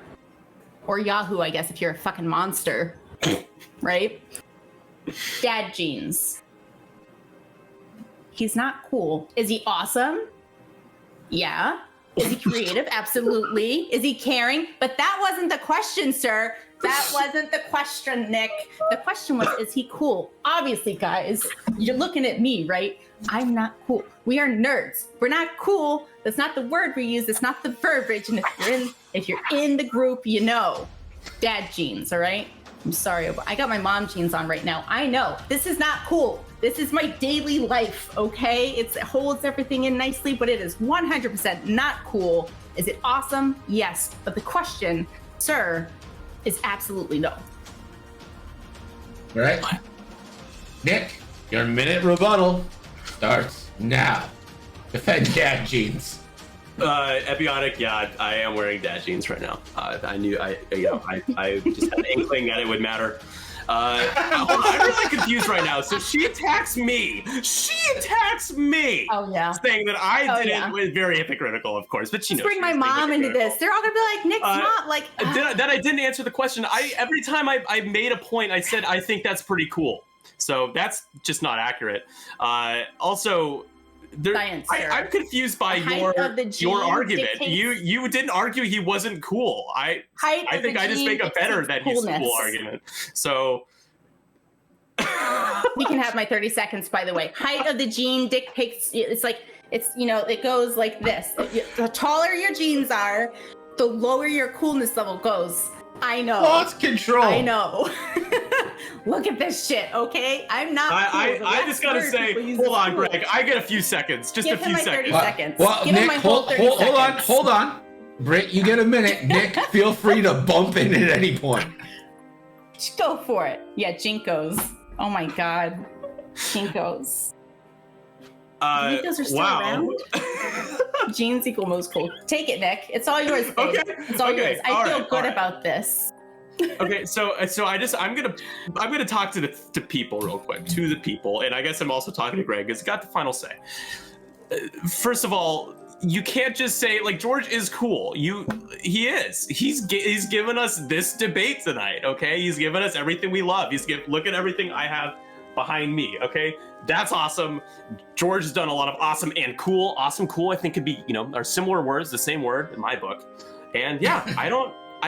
or Yahoo, I guess, if you're a fucking monster, right? Dad jeans. He's not cool. Is he awesome? Yeah. Is he creative? Absolutely. Is he caring? But that wasn't the question, sir. That wasn't the question, Nick. The question was, is he cool? Obviously, guys, you're looking at me, right? I'm not cool. We are nerds. We're not cool. That's not the word we use. It's not the verbiage. And if you're in the group, you know. Dad jeans, all right? I'm sorry. I got my mom jeans on right now. I know. This is not cool. This is my daily life, okay? It holds everything in nicely, but it is 100% not cool. Is it awesome? Yes. But the question, sir, is absolutely no. All right. Nick, your minute rebuttal starts now. Defend dad jeans. Epionic, yeah, I am wearing dad jeans right now. I just had an inkling that it would matter. I'm really confused right now. So she attacks me. Oh yeah. Saying that I didn't. Was very hypocritical, of course, but she knows. Bring my mom into this. They're all gonna be like, Nick's not like. That I didn't answer the question. Every time I made a point, I said I think that's pretty cool. So that's just not accurate. Also. I'm confused by your argument. You didn't argue he wasn't cool. I think I just make a better that he's cool argument. So we can have my 30 seconds, by the way. Height of the jean dictates. It goes like this. The taller your jeans are, the lower your coolness level goes. I know. Lost control. I know. Look at this shit, okay? I'm not. I just gotta say, hold on, Greg. I get a few seconds, just Give a few seconds. 30 seconds. Well, Give Nick, him my whole 30 seconds. hold on. Britt, you get a minute. Nick, feel free to bump in at any point. Just go for it. Yeah, Jinkos. Oh my god, Jinkos. Jinkos are still around. Jeans equal most cool. Take it, Nick. It's all yours. Babe. Okay. It's all yours. I feel good about this. Okay, so I'm gonna talk to the people real quick, to the people, and I guess I'm also talking to Greg because he got the final say. First of all, you can't just say like George is cool. He is. He's given us this debate tonight. Okay, he's given us everything we love. Look at everything I have behind me. Okay, that's awesome. George has done a lot of awesome and cool. Awesome, cool. I think could be are similar words, the same word in my book. And yeah,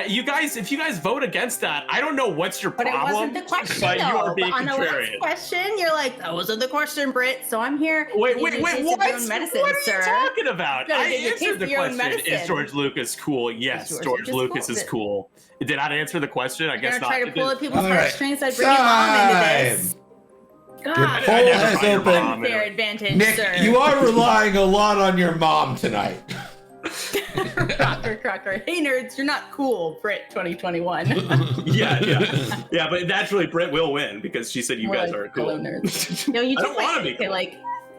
you guys, if you guys vote against that, I don't know what's your problem. But it wasn't the question, but though. You are being on the last question, you're like, that wasn't the question, Britt. So I'm here. Wait, what? What are you talking about? I answered the question. Is George Lucas cool? Yes, George Lucas is cool. Did I answer the question? I guess not. Try to pull at people's heartstrings. I'd bring your mom into this. God, your poll has opened. Fair advantage, Nick, sir. you are relying a lot on your mom tonight. Crocker. Hey nerds, you're not cool, Britt 2021. yeah, but naturally Britt will win because she said you guys are cool. Nerds. No, you took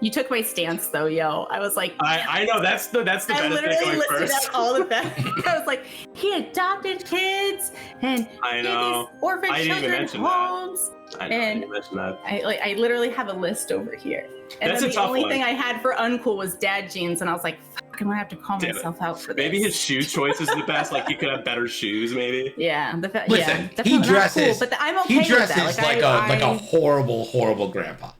you took my stance though, yo. I was like, I know that's the benefit I literally going listed first. out all of that. I was like, he adopted kids and I know. Orphan children homes. I didn't mention that. I literally have a list over here. And that's then a the tough only one. thing I had for uncool was dad jeans, and I was like, fuck, I'm gonna have to call myself out for this. Maybe his shoe choice is the best. Like you could have better shoes, maybe. Yeah. Listen, he dresses. Cool, but I'm okay he dresses with that. like a horrible grandpa.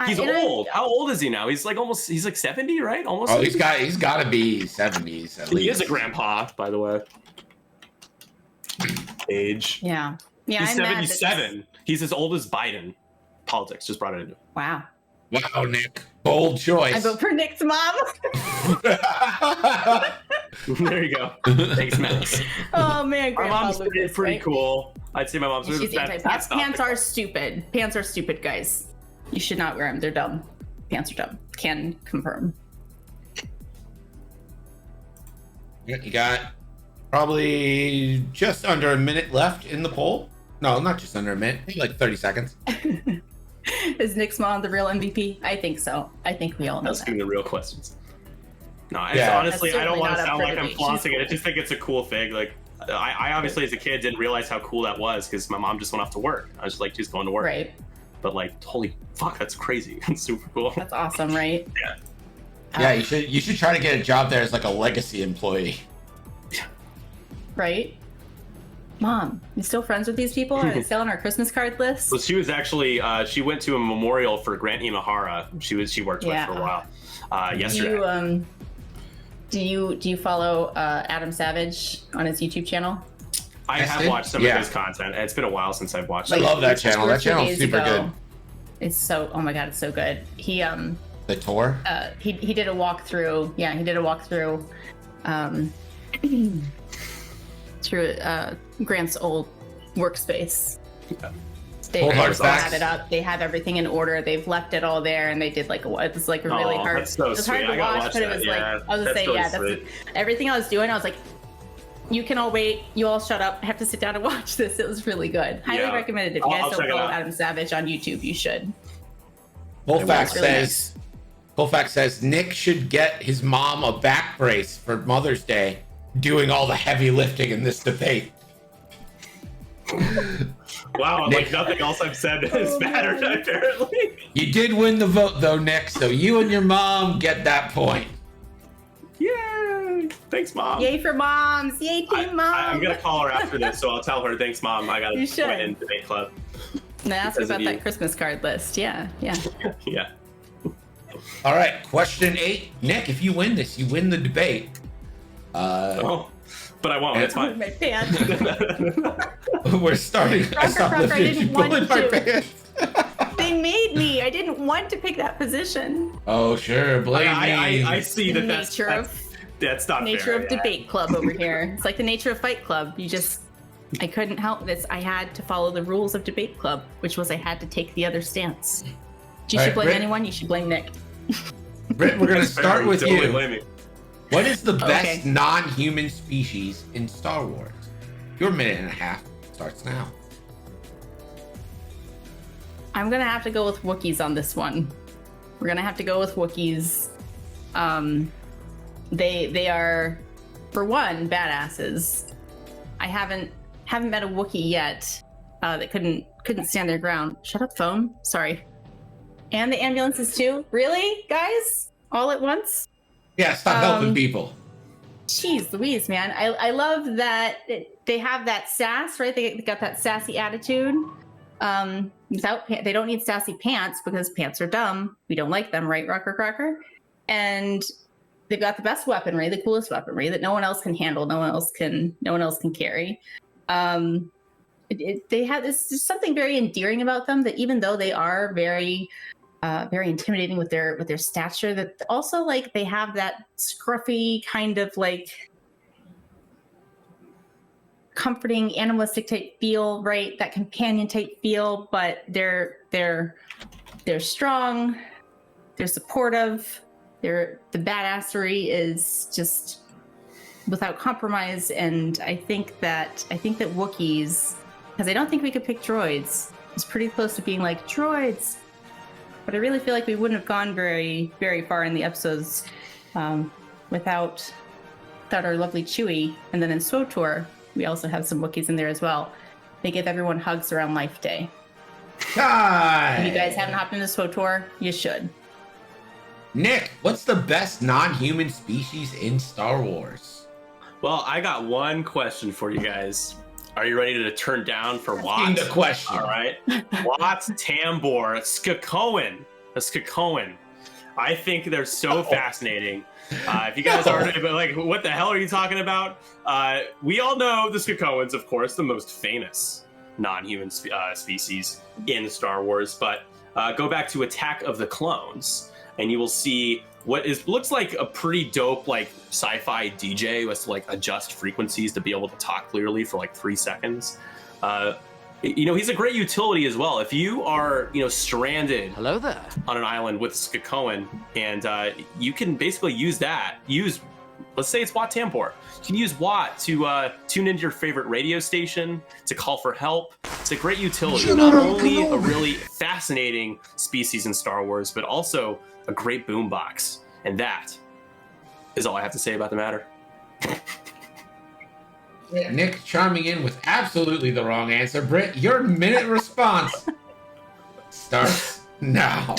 He's old. How old is he now? He's like 70, right? Almost. Oh, he's got to be 70s at least. He is a grandpa, by the way. Age. Yeah. He's 77. He's as old as Biden. Politics just brought it into. Wow. Wow, Nick. Bold choice. I vote for Nick's mom. There you go. Thanks, Max. Oh man, My Grandpa mom's Lucas, pretty right? cool. I'd say my mom's She's really anti-pants. Pants are stupid. Pants are stupid, guys. You should not wear them. They're dumb. Pants are dumb. Can confirm. You got probably just under a minute left in the poll. No, not just under a minute. Maybe like 30 seconds. Is Nick's mom the real MVP? I think so. I think we all know Asking that. the real questions. No, it's Yeah. honestly, That's I don't want to certainly not sound up like for I'm debate. flaunting She's it. I just think it's a cool thing. Like, I obviously as a kid didn't realize how cool that was because my mom just went off to work. I was like, just going to work. Right. But like, holy fuck, that's crazy. That's super cool. That's awesome, right? Yeah. Yeah, you should try to get a job there as like a legacy employee. Right? Mom, you still friends with these people? Are they still on our Christmas card list? So she was actually, she went to a memorial for Grant Imahara. She worked with for a while. Yesterday. Do you follow Adam Savage on his YouTube channel? I Yes, have dude. watched some of his content. It's been a while since I've watched I it. love that channel. That 2 channel's days super ago. good. It's so, oh my god, it's so good. He The tour? he did a walkthrough. Yeah, he did a walkthrough through Grant's old workspace. They Cold hard have facts. it up. They have everything in order. They've left it all there, and they did like it's like a really Aw, hard. that's so It's hard sweet. to I gotta watch, watch but it that, was yeah. like I was gonna That's say, really yeah, sweet. everything I was doing. I was like, you can all wait. You all shut up. I have to sit down and watch this. It was really good. Highly Yeah. recommended. If you I'll guys don't check it follow out. Adam Savage on YouTube, you should. Colfax really says Colfax says Nick should get his mom a back brace for Mother's Day, doing all the heavy lifting in this debate. Wow, Nick. like nothing else I've said has mattered, apparently. You did win the vote though, Nick, so you and your mom get that point. Yay! Thanks, Mom. Yay for moms! Yay team mom! I'm going to call her after this, so I'll tell her, thanks, Mom. I got You to should. join in debate club. Now ask because of about you. that Christmas card list. Yeah, yeah. Yeah. All right, question 8. Nick, if you win this, you win the debate. Oh, but I won't. It's fine. My pants. We're starting. I stopped Crocker, I lifting. didn't She want pulled my to. pants. They made me. I didn't want to pick that position. Oh, sure. Blame me. I see that that's not Nature fair. of debate club over here. It's like the nature of Fight Club. I couldn't help this. I had to follow the rules of debate club, which was I had to take the other stance. You All should right, blame Britt. anyone. You should blame Nick. Britt, we're going to start with Totally you. blame me. What is the best Okay. non-human species in Star Wars? Your minute and a half starts now. I'm gonna have to go with Wookiees on this one. We're gonna have to go with Wookiees. They are, for one, badasses. I haven't met a Wookiee yet that couldn't stand their ground. Shut up, phone. Sorry. And the ambulances too. Really, guys? All at once? Yeah, stop helping people. Jeez Louise, man. I love that they have that sass, right? They got that sassy attitude. They don't need sassy pants because pants are dumb. We don't like them, right, Rocker Crocker? And they've got the best weaponry, the coolest weaponry that no one else can handle, no one else can carry. They have there's something very endearing about them that even though they are very intimidating with their stature, that also like they have that scruffy kind of like comforting animalistic type feel, right? That companion type feel, but they're strong, they're supportive, the badassery is just without compromise. And I think that Wookiees, because I don't think we could pick droids, it's pretty close to being like droids. But I really feel like we wouldn't have gone very, very far in the episodes without our lovely Chewie. And then in SWTOR, we also have some Wookiees in there as well. They give everyone hugs around Life Day. If you guys haven't hopped into SWTOR, you should. Nick, what's the best non-human species in Star Wars? Well, I got one question for you guys. Are you ready to turn down for In Watts? the question. All right. Watts, Tambor, a Skakoan. I think they're so fascinating. If you guys aren't like, what the hell are you talking about? We all know the Skakoans, of course, the most famous non-human species in Star Wars. But go back to Attack of the Clones, and you will see what looks like a pretty dope like sci-fi DJ who has to like adjust frequencies to be able to talk clearly for like 3 seconds. He's a great utility as well. If you are, stranded Hello there. on an island with Skakoan, and you can basically let's say it's Wat Tambor. You can use Wat to tune into your favorite radio station, to call for help. It's a great utility. Not only a really fascinating species in Star Wars, but also a great boombox. And that is all I have to say about the matter. Nick chiming in with absolutely the wrong answer. Britt, your minute response starts now.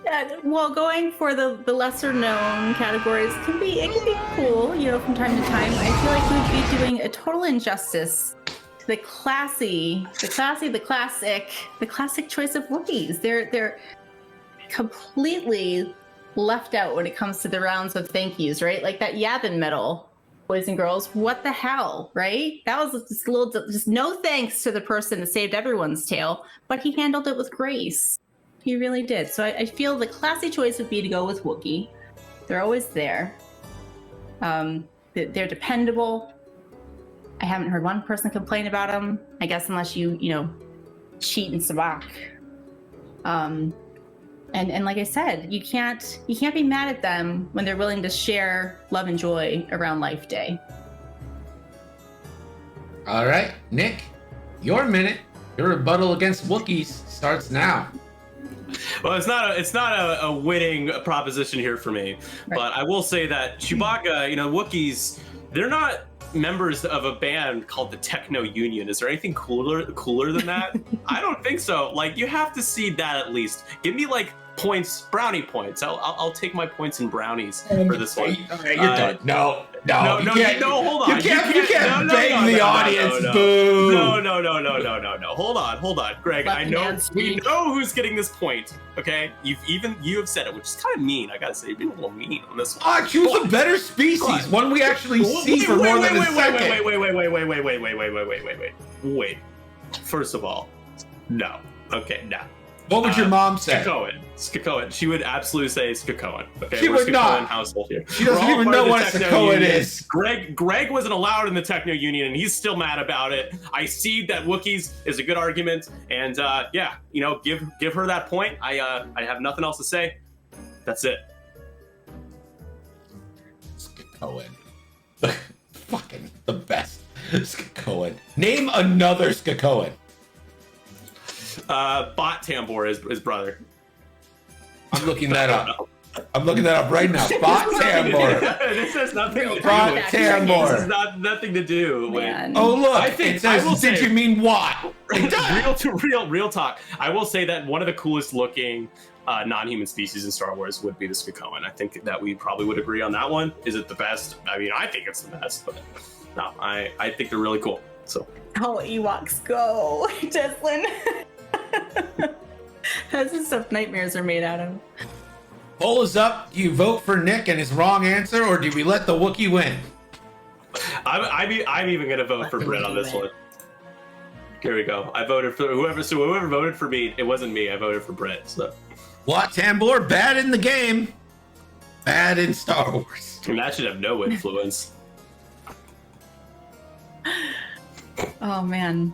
Yeah, well, going for the lesser known categories can be cool, from time to time. I feel like we would be doing a total injustice to the classic choice of Wookiees. They're completely left out when it comes to the rounds of thank yous, right? Like that Yavin medal, boys and girls, what the hell, right? That was just no thanks to the person that saved everyone's tail, but he handled it with grace. He really did. So I feel the classy choice would be to go with Wookiee. They're always there. They're dependable. I haven't heard one person complain about them. I guess unless you cheat and sabak. And like I said, you can't be mad at them when they're willing to share love and joy around Life Day. All right, Nick, your minute, your rebuttal against Wookiees starts now. Well, it's not a winning proposition here for me, Right. but I will say that Chewbacca, Wookiees, they're not members of a band called the Techno Union. Is there anything cooler than that? I don't think so. Like, you have to see that at least. Give me like points, brownie points. I'll take my points in brownies for this one. Okay, you're done. No, hold on. You can't beg the audience. Boo. No. Hold on, Greg. Let I the know man we speak. know who's getting this point. Okay, you have said it, which is kind of mean. I gotta say, you're being a little mean on this one. Ah, choose a better species, one we actually see for more than a second. Wait. First of all, no. Okay, no. What would your mom say? Skakoan. She would absolutely say Skakoan. Okay, She we're would not. Skakoan household here. She doesn't We're all even part know of the what a Techno Skakoan Union. is. Greg wasn't allowed in the Techno Union, and he's still mad about it. I see that Wookiees is a good argument, and give her that point. I have nothing else to say. That's it. Skakoan. Fucking the best. Skakoan. Name another Skakoan. Bot Tambor is his brother. I'm looking that up. I'm looking that up right now. Bot Tambor. This has nothing to do Bot with Tambor. This has nothing to do with. Man. Oh look, I think- it says, I will did say- you mean what? It does. real talk. I will say that one of the coolest looking non-human species in Star Wars would be the Skakoan. I think that we probably would agree on that one. Is it the best? I mean, I think it's the best, but no, I think they're really cool. So How Ewoks go, Jesslyn. That's the stuff nightmares are made out of. Poll is up. Do you vote for Nick and his wrong answer, or do we let the Wookiee win? I'm even gonna vote for Brett on this one. Here we go. I voted for whoever voted for me. It wasn't me. I voted for Brett. So Wat Tambor, bad in the game, bad in Star Wars. and that should have no influence. Oh man.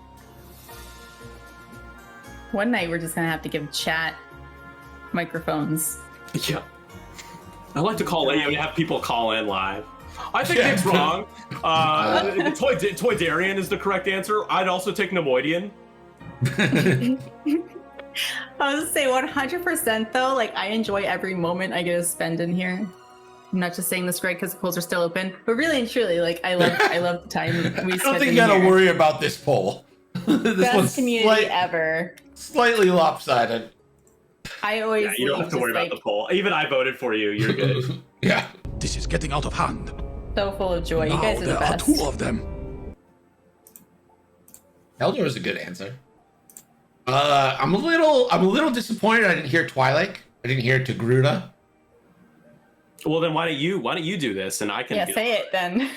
One night we're just gonna have to give chat microphones. Yeah. I like to call in, have people call in live. I think Yeah. Nick's wrong. Toy Darian is the correct answer. I'd also take Nemoidian. I was gonna say 100% though, like I enjoy every moment I get to spend in here. I'm not just saying this, Greg, because the polls are still open, but really and truly, like I love the time we I spend don't think in you gotta here. worry about this poll. This Best one's community ever. slightly lopsided. I always Yeah, you don't have to worry about the poll. Even I voted for you. You're good. Yeah. This is getting out of hand. so full of joy. You Now guys are the there are best. two of them. Eldor is a good answer. I'm a little disappointed I didn't hear Twilight. I didn't hear Togruta. Well, then why don't you do this and I can Yeah, say it then.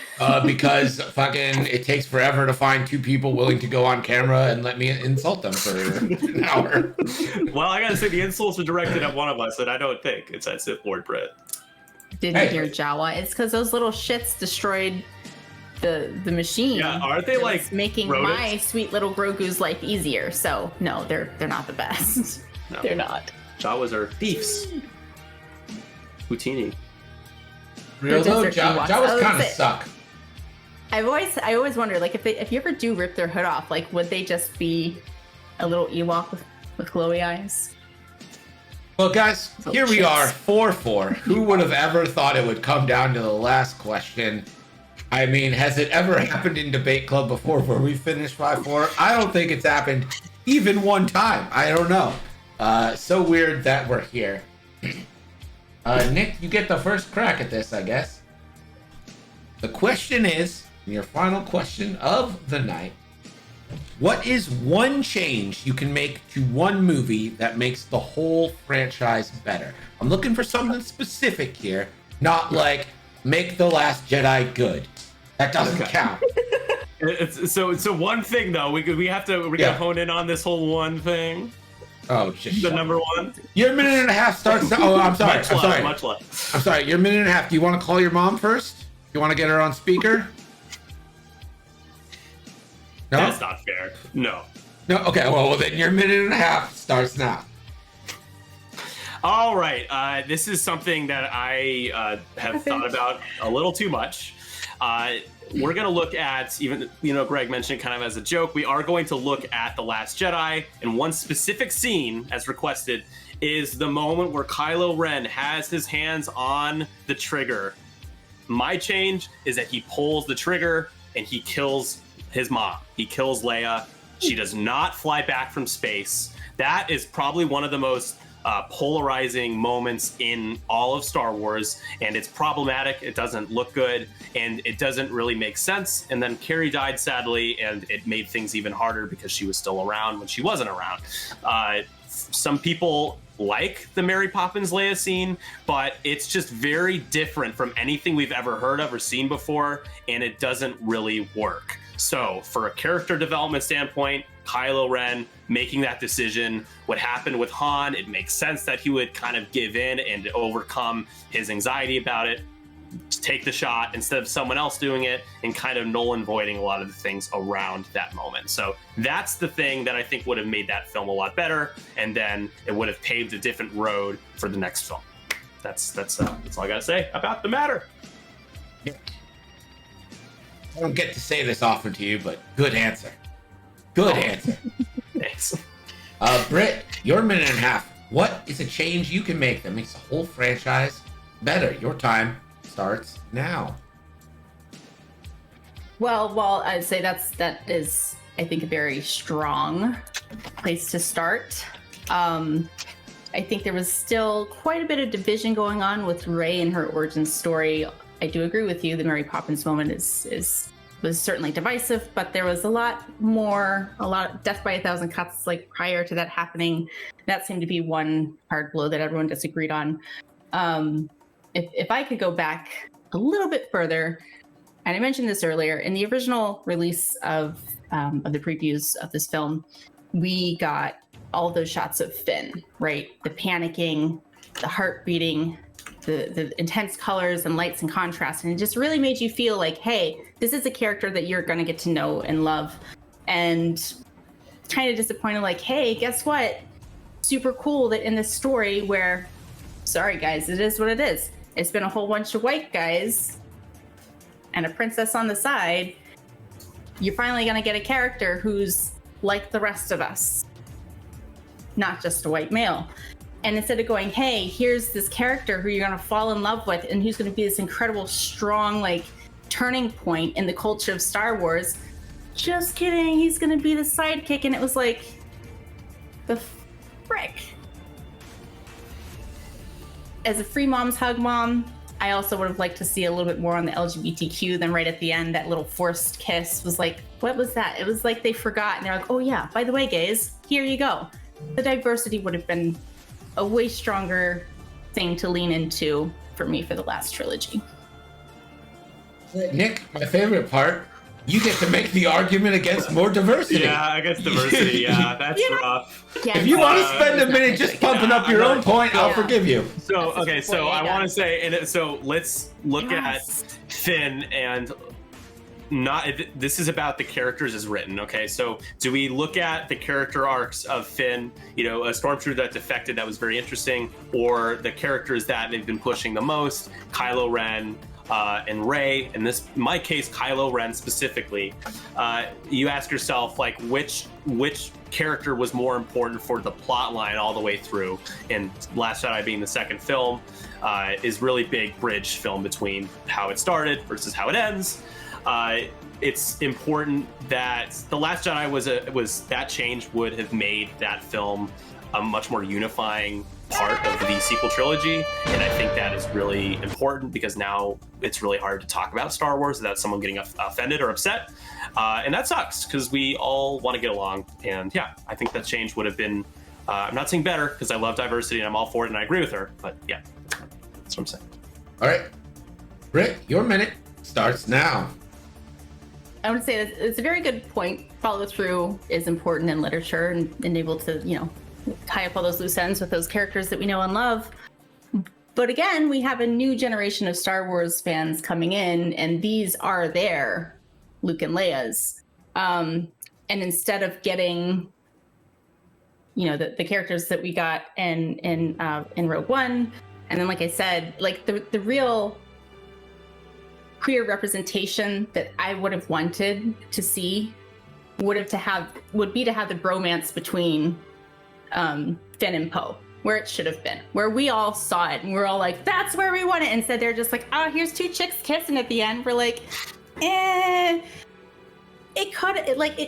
Because fucking it takes forever to find two people willing to go on camera and let me insult them for an hour. Well, I gotta say the insults are directed at one of us, and I don't think it's at Sith Lord Brett. Didn't hear Jawa. It's because those little shits destroyed the machine. Yeah, aren't they like making rodents? my sweet little Grogu's life easier? So no, they're not the best. No. They're not. Jawas are thieves. Poutini. Real though, Desert Ewoks. Jawas I kind of would say- suck. I always wonder, like, if you ever do rip their hood off, like, would they just be a little Ewok with glowy eyes? Well, guys, Oh, here we shit. are, 4-4. Who would have ever thought it would come down to the last question? I mean, has it ever happened in Debate Club before where we finished 5-4? I don't think it's happened even one time. I don't know. So weird that we're here. Nick, you get the first crack at this, I guess. The question is, your final question of the night, what is one change you can make to one movie that makes the whole franchise better? I'm looking for something specific here, not like make The Last Jedi good. That doesn't count. So one thing though, we gotta hone in on this whole one thing. Oh, just The shut number up. one. Your minute and a half starts now. Oh, I'm sorry. Much I'm love, sorry. much love. I'm sorry. Your minute and a half. Do you want to call your mom first? You want to get her on speaker? No? That's not fair. No. No? Okay, well, then your minute and a half starts now. All right. This is something that I have thought about a little too much. We're going to look at, even, Greg mentioned kind of as a joke, we are going to look at The Last Jedi, and one specific scene, as requested, is the moment where Kylo Ren has his hands on the trigger. My change is that he pulls the trigger and he kills his mom. He kills Leia. She does not fly back from space. That is probably one of the most polarizing moments in all of Star Wars, and it's problematic. It doesn't look good, and it doesn't really make sense. And then Carrie died, sadly, and it made things even harder because she was still around when she wasn't around. Some people like the Mary Poppins Leia scene, but it's just very different from anything we've ever heard of or seen before, and it doesn't really work. So for a character development standpoint, Kylo Ren making that decision, what happened with Han, it makes sense that he would kind of give in and overcome his anxiety about it, take the shot instead of someone else doing it, and kind of null and voiding a lot of the things around that moment. So that's the thing that I think would have made that film a lot better, and then it would have paved a different road for the next film. That's all I gotta say about the matter. I don't get to say this often to you, but good answer. Good answer. Thanks. Britt, your minute and a half. What is a change you can make that makes the whole franchise better? Your time starts now. Well, I'd say that is, I think, a very strong place to start. I think there was still quite a bit of division going on with Rey and her origin story. I do agree with you. The Mary Poppins moment was certainly divisive, but there was a lot of death by a thousand cuts, like prior to that happening. That seemed to be one hard blow that everyone disagreed on. If I could go back a little bit further, and I mentioned this earlier, in the original release of the previews of this film, we got all those shots of Finn, right? The panicking, the heart beating, the intense colors and lights and contrast, and it just really made you feel like, hey, this is a character that you're going to get to know and love. And kind of disappointed, like, hey, guess what? Super cool that in this story where, sorry guys, it is what it is. It's been a whole bunch of white guys and a princess on the side. You're finally going to get a character who's like the rest of us, not just a white male. And instead of going, hey, here's this character who you're going to fall in love with and who's going to be this incredible, strong, like, turning point in the culture of Star Wars, just kidding, he's going to be the sidekick. And it was like, the frick. As a free mom's hug mom, I also would have liked to see a little bit more on the LGBTQ than right at the end. That little forced kiss was like, what was that? It was like they forgot. And they're like, oh yeah, by the way, gays, here you go. The diversity would have been a way stronger thing to lean into for me for the last trilogy. Nick, my favorite part, you get to make the argument against more diversity. Yeah, against diversity. Yeah, that's rough. Yeah, If you want to spend a minute just pumping up your own point, I'll forgive you. So, okay, so I want to to say, so let's look at Finn and this is about the characters as written, okay? So do we look at the character arcs of Finn, a stormtrooper that defected that was very interesting, or the characters that they've been pushing the most, Kylo Ren, and Rey, in my case, Kylo Ren specifically, you ask yourself, like, which character was more important for the plot line all the way through? And Last Jedi being the second film is really big bridge film between how it started versus how it ends. It's important that The Last Jedi was that change would have made that film a much more unifying part of the sequel trilogy, and I think that is really important because now it's really hard to talk about Star Wars without someone getting offended or upset, and that sucks because we all want to get along. And yeah, I think that change would have been I'm not saying better because I love diversity and I'm all for it and I agree with her, but yeah, that's what I'm saying. All right, Rick, your minute starts now. I would say it's a very good point. Follow through is important in literature and able to, tie up all those loose ends with those characters that we know and love. But again, we have a new generation of Star Wars fans coming in, and these are their Luke and Leia's. And instead of getting, the characters that we got in Rogue One, and then, like I said, like the real queer representation that I would have wanted to see would be to have the bromance between Finn and Poe, where it should have been, where we all saw it and we're all like, that's where we want it. Instead, they're just like, oh, here's two chicks kissing at the end. We're like, it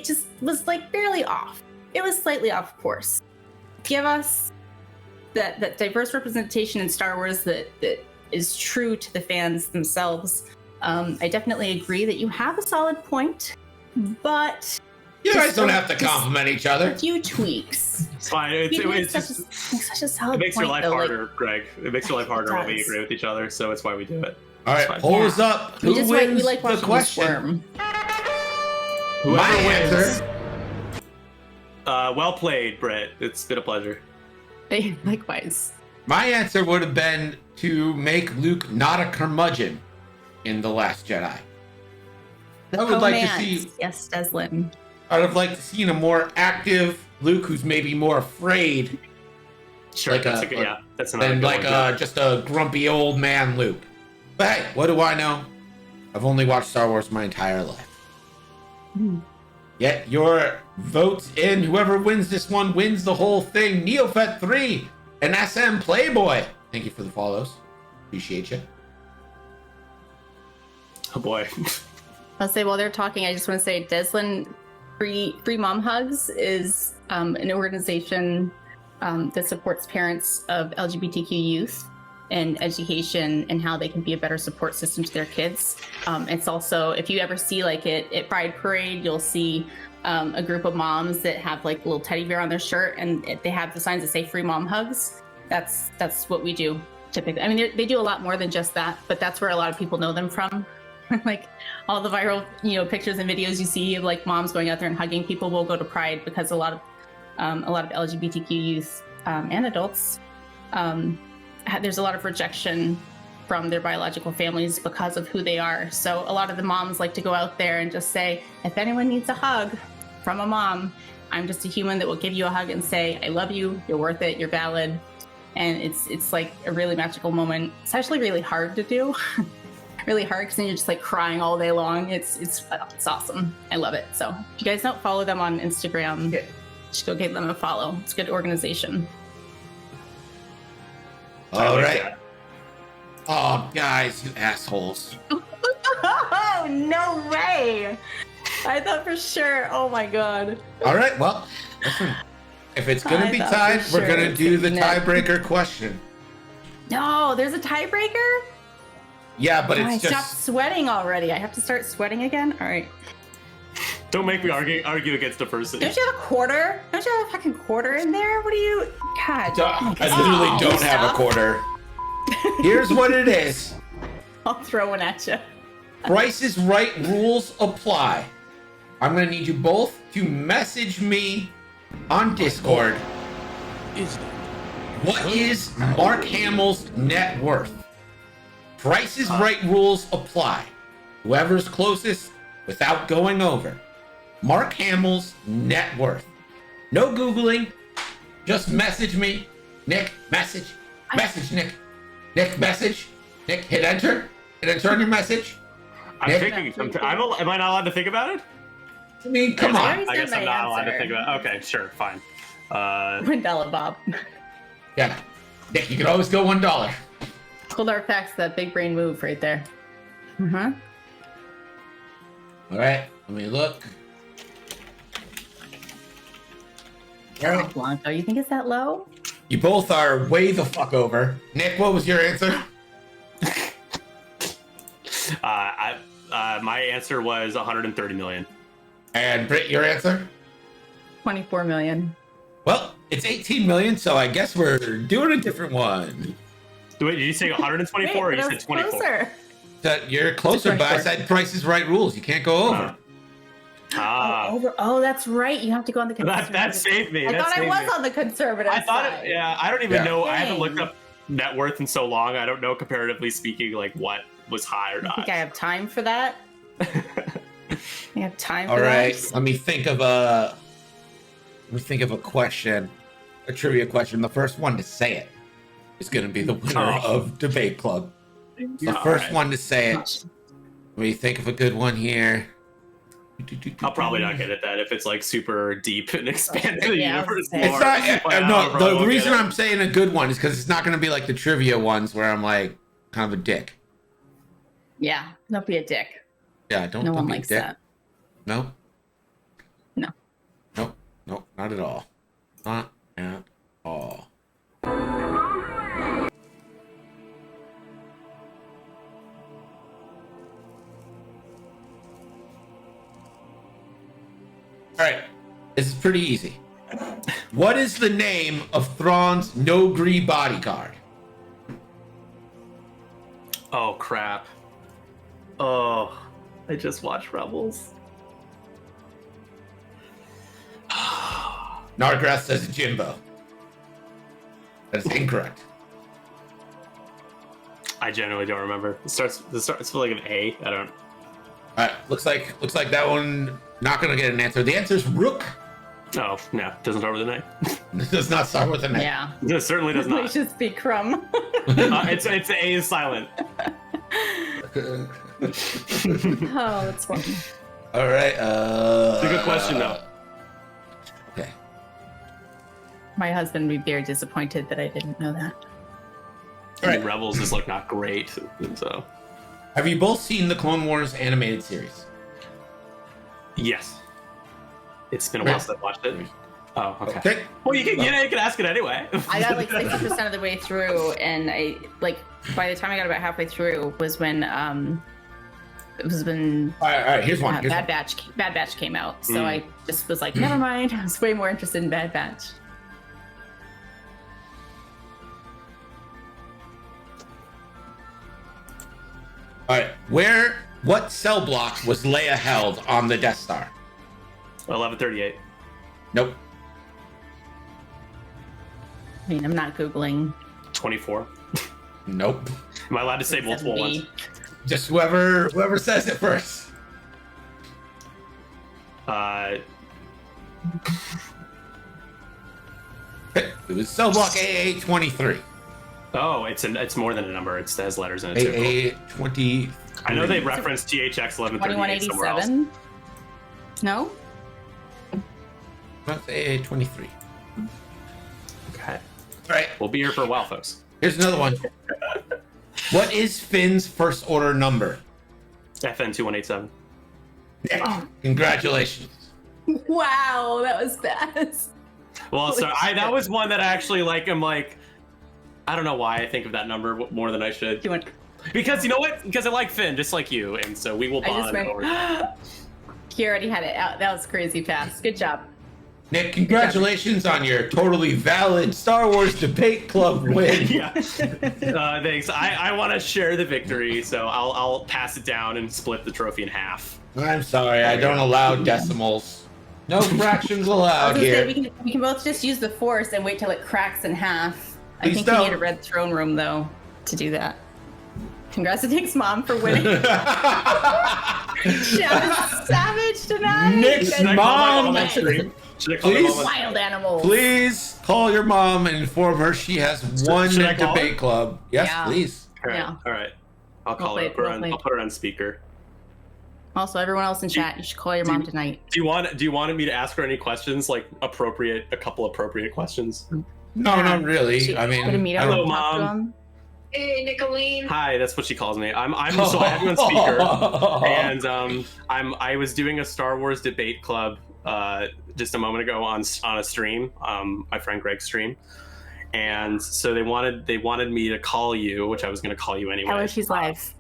just was like barely off. It was slightly off course. Give us that diverse representation in Star Wars that is true to the fans themselves. I definitely agree that you have a solid point, but you guys don't have to compliment each other. A few tweaks. It's fine. It's such a solid point. It makes your life harder, like, Greg. It makes your life harder when we agree with each other, so it's why we do it. All right, polls up. Who wins we like the question? Whoever My wins. answer. Well played, Brett. It's been a pleasure. Likewise. My answer would have been to make Luke not a curmudgeon in The Last Jedi. I would like to see. Yes, Deslin. I'd have liked to see a more active Luke, who's maybe more afraid. Sure, that's another than good one, just a grumpy old man Luke. But hey, what do I know? I've only watched Star Wars my entire life. Yet your votes in, whoever wins this one wins the whole thing. Neophet3 and SM Playboy. Thank you for the follows. Appreciate you. Oh boy. I'll say while they're talking, I just want to say Deslin Free Mom Hugs is an organization that supports parents of LGBTQ youth and education and how they can be a better support system to their kids. It's also, if you ever see like at Pride Parade, you'll see a group of moms that have like a little teddy bear on their shirt and they have the signs that say Free Mom Hugs. That's what we do typically. I mean, they do a lot more than just that, but that's where a lot of people know them from. Like all the viral, pictures and videos you see of like moms going out there and hugging people will go to Pride because a lot of LGBTQ youth and adults, there's a lot of rejection from their biological families because of who they are. So a lot of the moms like to go out there and just say, if anyone needs a hug from a mom, I'm just a human that will give you a hug and say, I love you, you're worth it, you're valid. And it's like a really magical moment. It's actually really hard to do. Really hard because then you're just like crying all day long. It's awesome. I love it. So if you guys don't follow them on Instagram, just go give them a follow. It's a good organization. All right. Oh, guys, you assholes. Oh, no way. I thought for sure. Oh my God. All right. Well, listen, if it's going to be tied, we're going to do the tiebreaker question. No, there's a tiebreaker? Yeah, but I it's just... stopped sweating already. I have to start sweating again? All right. Don't make me argue against diversity. Don't you have a quarter? Don't you have a fucking quarter in there? What do you... God. I literally don't have a quarter. Here's what it is. I'll throw one at you. Price is Right rules apply. I'm gonna need you both to message me on Discord. Is that? What is Mark Hamill's net worth? Price is Right rules apply. Whoever's closest without going over. Mark Hamill's net worth. No Googling. Just message me. Nick, message. Message Nick. Nick, message. Nick, hit enter. Hit enter on your message. I'm thinking. Am I not allowed to think about it? I mean, come on. already I guess said I'm my not allowed to answer. think about it. Okay, sure, fine. Mandela Bob. Yeah. Nick, you can always go $1. Cold hard facts, that big brain move right there. Uh-huh. All right, let me look. All right. Blanco, you think it's that low? You both are way the fuck over. Nick, what was your answer? My answer was 130 million. And Britt, your answer? 24 million. Well, it's 18 million, so I guess we're doing a different one. Wait, did you say 124 or Wait, you that said was 24? closer. So you're closer, but I 24. said Price is Right rules. You can't go over. Oh, that's right. You have to go on the conservative. That saved me. I That thought I saved was me. on the conservative I thought side. it, yeah, I don't even Yeah. know. I haven't Dang. looked up net worth in so long. I don't know, comparatively speaking, like what was high or I not. think I have time for that. I have time All for right, that. let me think of a question, a trivia question. The first one to say it is going to be the winner Oh. of Debate Club. The All first right. one to say it. Let me think of a good one here. I'll probably not get it then if it's like super deep and expand the Yeah, universe I was more. gonna It's not. Well, I No, probably the won't reason get it. I'm saying a good one is because it's not going to be like the trivia ones where I'm like kind of a dick. Yeah, don't be a dick. Yeah, don't. No don't one be a likes dick. that. No. No. Nope. Nope. Not at all. Not at all. All right. This is pretty easy. What is the name of Thrawn's Nogri bodyguard? Oh crap! Oh, I just watched Rebels. Nargrath says Jimbo. That is incorrect. I genuinely don't remember. It starts with like an A. I don't. All right. Looks like that one not gonna get an answer. The answer is Rook. Oh no, it doesn't start with an A. This does not start with an A. Yeah. It certainly does We not. should speak crumb. It's A is silent. Oh, it's funny. All right. It's a good question though. Okay. My husband would be very disappointed that I didn't know that. All right. Rebels is like not great, so Have you both seen the Clone Wars animated series? yes. It's been a while since I watched it. Oh, okay. Okay. Well, you can ask it anyway. I got like 60% of the way through, and I like by the time I got about halfway through was when All right. Here's one. Here's Bad one. Batch came out. So I just was like, never mind. I was way more interested in Bad Batch. All right. What cell block was Leia held on the Death Star? 1138. Nope. I mean, I'm not Googling. 24. Nope. Am I allowed to say multiple 7B. ones? Just whoever says it first. It was cell block AA23. Oh, it's more than a number. It has letters in it too. AA23. I know they referenced THX 1138 somewhere else. 2187? No? That's AA23. Okay. All right. We'll be here for a while, folks. Here's another one. What is Finn's first order number? FN 2187. Nick, congratulations. Wow, that was fast. Well, so Holy that shit. was one that I actually like. I'm like, I don't know why I think of that number more than I should. You went, Because you know what? Because I like Finn, just like you, and so we will I just bond went, over. he already had it out. That was crazy fast. Good job. Nick, congratulations on your totally valid Star Wars Debate Club win. Yeah. Thanks. I want to share the victory, so I'll pass it down and split the trophy in half. I'm sorry, I don't allow decimals. No fractions allowed here. We can both just use the Force and wait till it cracks in half. I Please think don't. we need a red throne room, though, to do that. Congrats to Nick's mom for winning. She was savage tonight. Nick's Should I call my mom mom. on stream? Should I call my Please? mom on- Wild animals. Please call your mom and inform her she has won should I the call her? debate club. Yes, Yeah. please. All right. Yeah. All right. I'll call her Well up. played. I'll put her on speaker. Also, everyone else in chat, you should call your mom tonight. Do you want me to ask her any questions, like a couple appropriate questions? No, not really. Should- I mean, Gonna meet I up don't- and talk to Mom. him. Hey, Nicolene. Hi, that's what she calls me. So I have you on speaker, and I was doing a Star Wars debate club just a moment ago on a stream, my friend Greg's stream, and so they wanted me to call you, which I was going to call you anyway. Tell her she's live.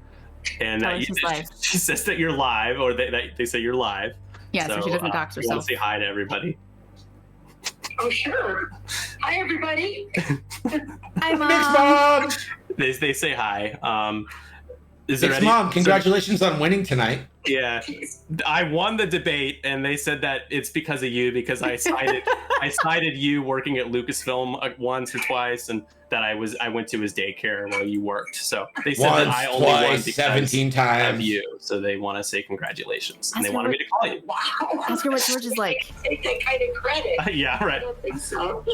And tell her she's live. she says that you're live, or they say you're live. Yeah, so she doesn't dox You want herself. to say hi to everybody? Oh, sure. Hi, everybody. Hi, Mom. Nick's mom. They say hi. Is there Nick's any? mom, congratulations on winning tonight. Yeah, I won the debate, and they said that it's because of you, because I cited you working at Lucasfilm once or twice, and that I went to his daycare while you worked. So they said Once, that I only won twice, because 17 of times. you. So they want to say congratulations, and Ask they her wanted me to call you. Wow. Ask her what George is like. Take that kind of credit. Yeah, I right. don't think so.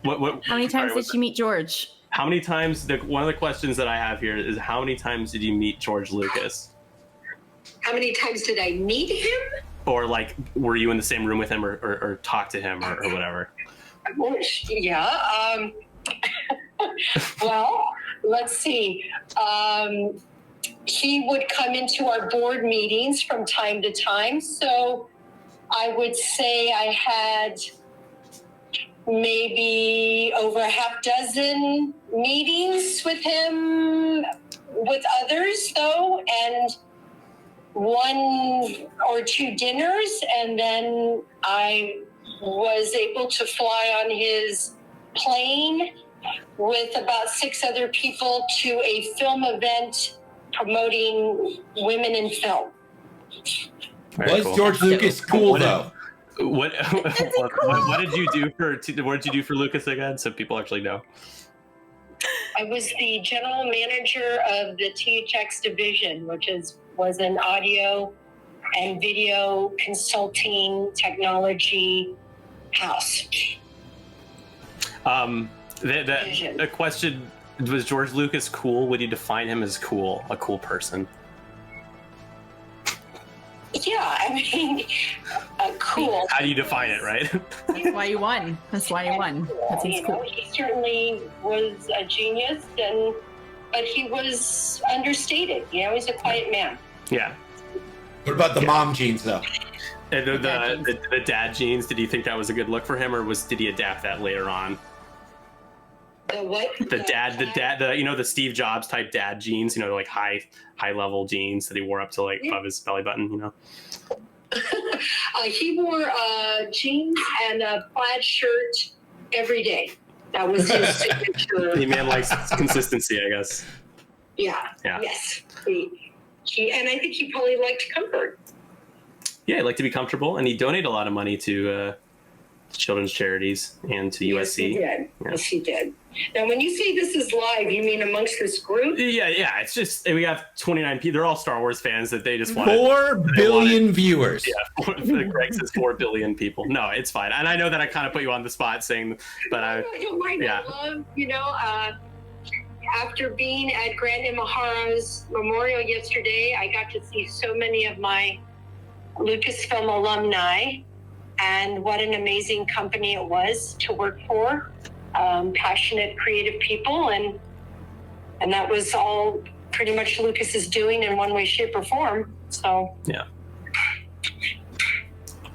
What? How many times sorry, did she meet George? How many times? One of the questions that I have here is how many times did you meet George Lucas? How many times did I meet him? Or like, were you in the same room with him, or talk to him, or whatever? Yeah. Well, let's see. He would come into our board meetings from time to time. So I would say I had maybe over a half dozen meetings with him, with others though, and one or two dinners, and then I was able to fly on his plane with about 6 other people to a film event promoting women in film. Very Was cool. George Lucas cool What- though? What did you do for Lucas again, so people actually know? I was the general manager of the THX division, which was an audio and video consulting technology house. A question: was George Lucas cool? Would you define him as cool? A cool person? Yeah, I mean, cool. How do you define it, right? That's why you won. That's why you won. That's You know, he certainly was a genius, but he was understated. You know, he's a quiet man. Yeah. What about the mom genes though? And the dad genes. Did you think that was a good look for him, or did he adapt that later on? The what? The dad, the Steve Jobs type dad genes. Like high level jeans that he wore up to like above his belly button. He wore jeans and a plaid shirt every day. That was his signature. The man likes consistency, I guess. Yeah. Yeah. Yes. He and I think he probably liked comfort. Yeah, he'd like to be comfortable, and he donated a lot of money to children's charities and to Yes, he USC. did. Yes, he did. Now, when you say this is live, you mean amongst this group? Yeah. It's just we have 29 people. They're all Star Wars fans that they just want. 4 billion viewers. Yeah, Greg says 4 billion people. No, it's fine. And I know that I kind of put you on the spot saying, but I You might yeah. love, after being at Grant Imahara's memorial yesterday, I got to see so many of my Lucasfilm alumni, and what an amazing company it was to work for. Passionate, creative people, and that was all pretty much Lucas is doing in one way, shape, or form. So yeah.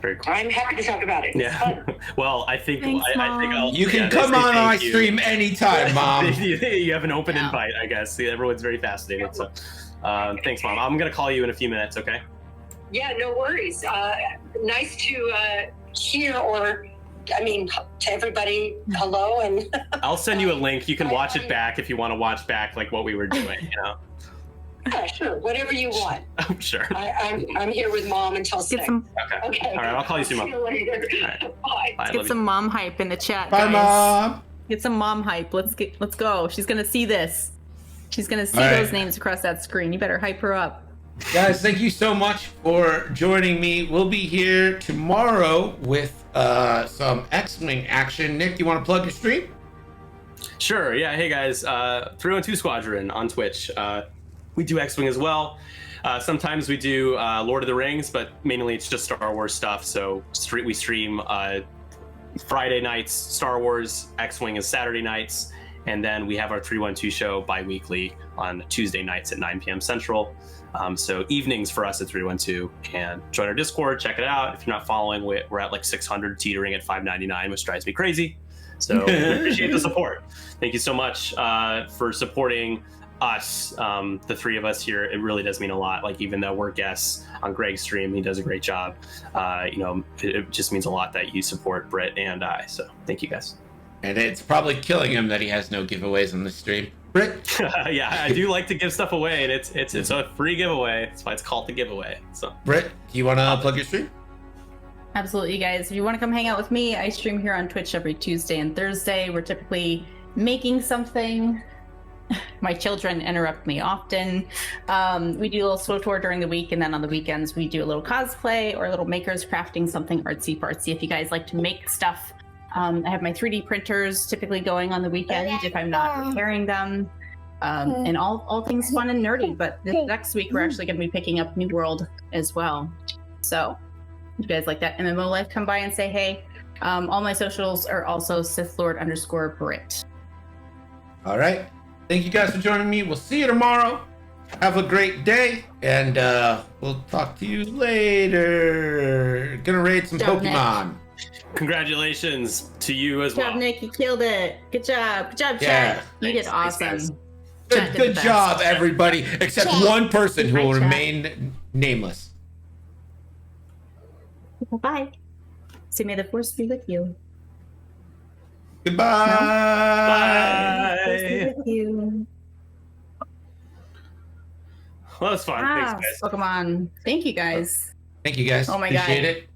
Very cool. I'm happy to talk about it. It's Yeah. fun. Well, I think Thanks, I think Mom. You can they come say on my thank you. stream anytime, mom. You have an open Yeah. invite, I guess. See, everyone's very fascinated. So, thanks, Mom. I'm gonna call you in a few minutes. Okay. Yeah, no worries. Nice to hear or I mean, to everybody, hello, and I'll send you a link. You can watch it back if you want to watch back like what we were doing. You know. yeah, sure, whatever you want. I'm sure. I'm here with Mom until Get 6. some Okay. Okay. All right. I'll call you soon, See Mom. you later. right. Bye. Bye. Love get you. some mom hype in the chat, Bye, guys. Mom. Get some mom hype. Let's go. She's gonna see this. She's gonna see All right. those names across that screen. You better hype her up. Guys, thank you so much for joining me. We'll be here tomorrow with some X-Wing action. Nick, you want to plug your stream? Sure. Yeah. Hey guys. 312 Squadron on Twitch. We do X-Wing as well. Sometimes we do Lord of the Rings, but mainly it's just Star Wars stuff. So we stream Friday nights Star Wars, X-Wing is Saturday nights, and then we have our 312 show bi-weekly on Tuesday nights at 9 p.m. Central. So evenings for us at 312, and join our Discord, check it out. If you're not following, we're at like 600, teetering at 599, which drives me crazy. So we appreciate the support. Thank you so much for supporting us, the three of us here. It really does mean a lot. Like, even though we're guests on Greg's stream, he does a great job. It just means a lot that you support Britt and I. So thank you guys. And it's probably killing him that he has no giveaways on the stream. Britt? Yeah, I do like to give stuff away, and it's a free giveaway. That's why it's called the giveaway. So Britt, do you want to plug your stream? Absolutely, guys. If you want to come hang out with me, I stream here on Twitch every Tuesday and Thursday. We're typically making something. My children interrupt me often. We do a little slow tour during the week, and then on the weekends we do a little cosplay or a little makers crafting something artsy fartsy. If you guys like to make stuff, I have my 3D printers typically going on the weekend if I'm not repairing them, and all things fun and nerdy. But this next week we're actually going to be picking up New World as well. So if you guys like that MMO life, come by and say hey. All my socials are also SithLord_Brit. All right. Thank you guys for joining me. We'll see you tomorrow. Have a great day, and we'll talk to you later. Gonna raid some Job, Pokemon. congratulations to you as Good well. job, Nick. You killed it. Good job. Good job, Yeah. Chat. You did Thanks, guys. awesome. Chat did Good the job, best. everybody, except Chat. one person who Hi, will chat. remain nameless. Bye. So may the force be with you. Goodbye. Force be Bye. with you. Well, that was fun. Ah, Thanks, guys. Pokemon. Thank you, guys. Thank you guys. Oh my God. Appreciate it.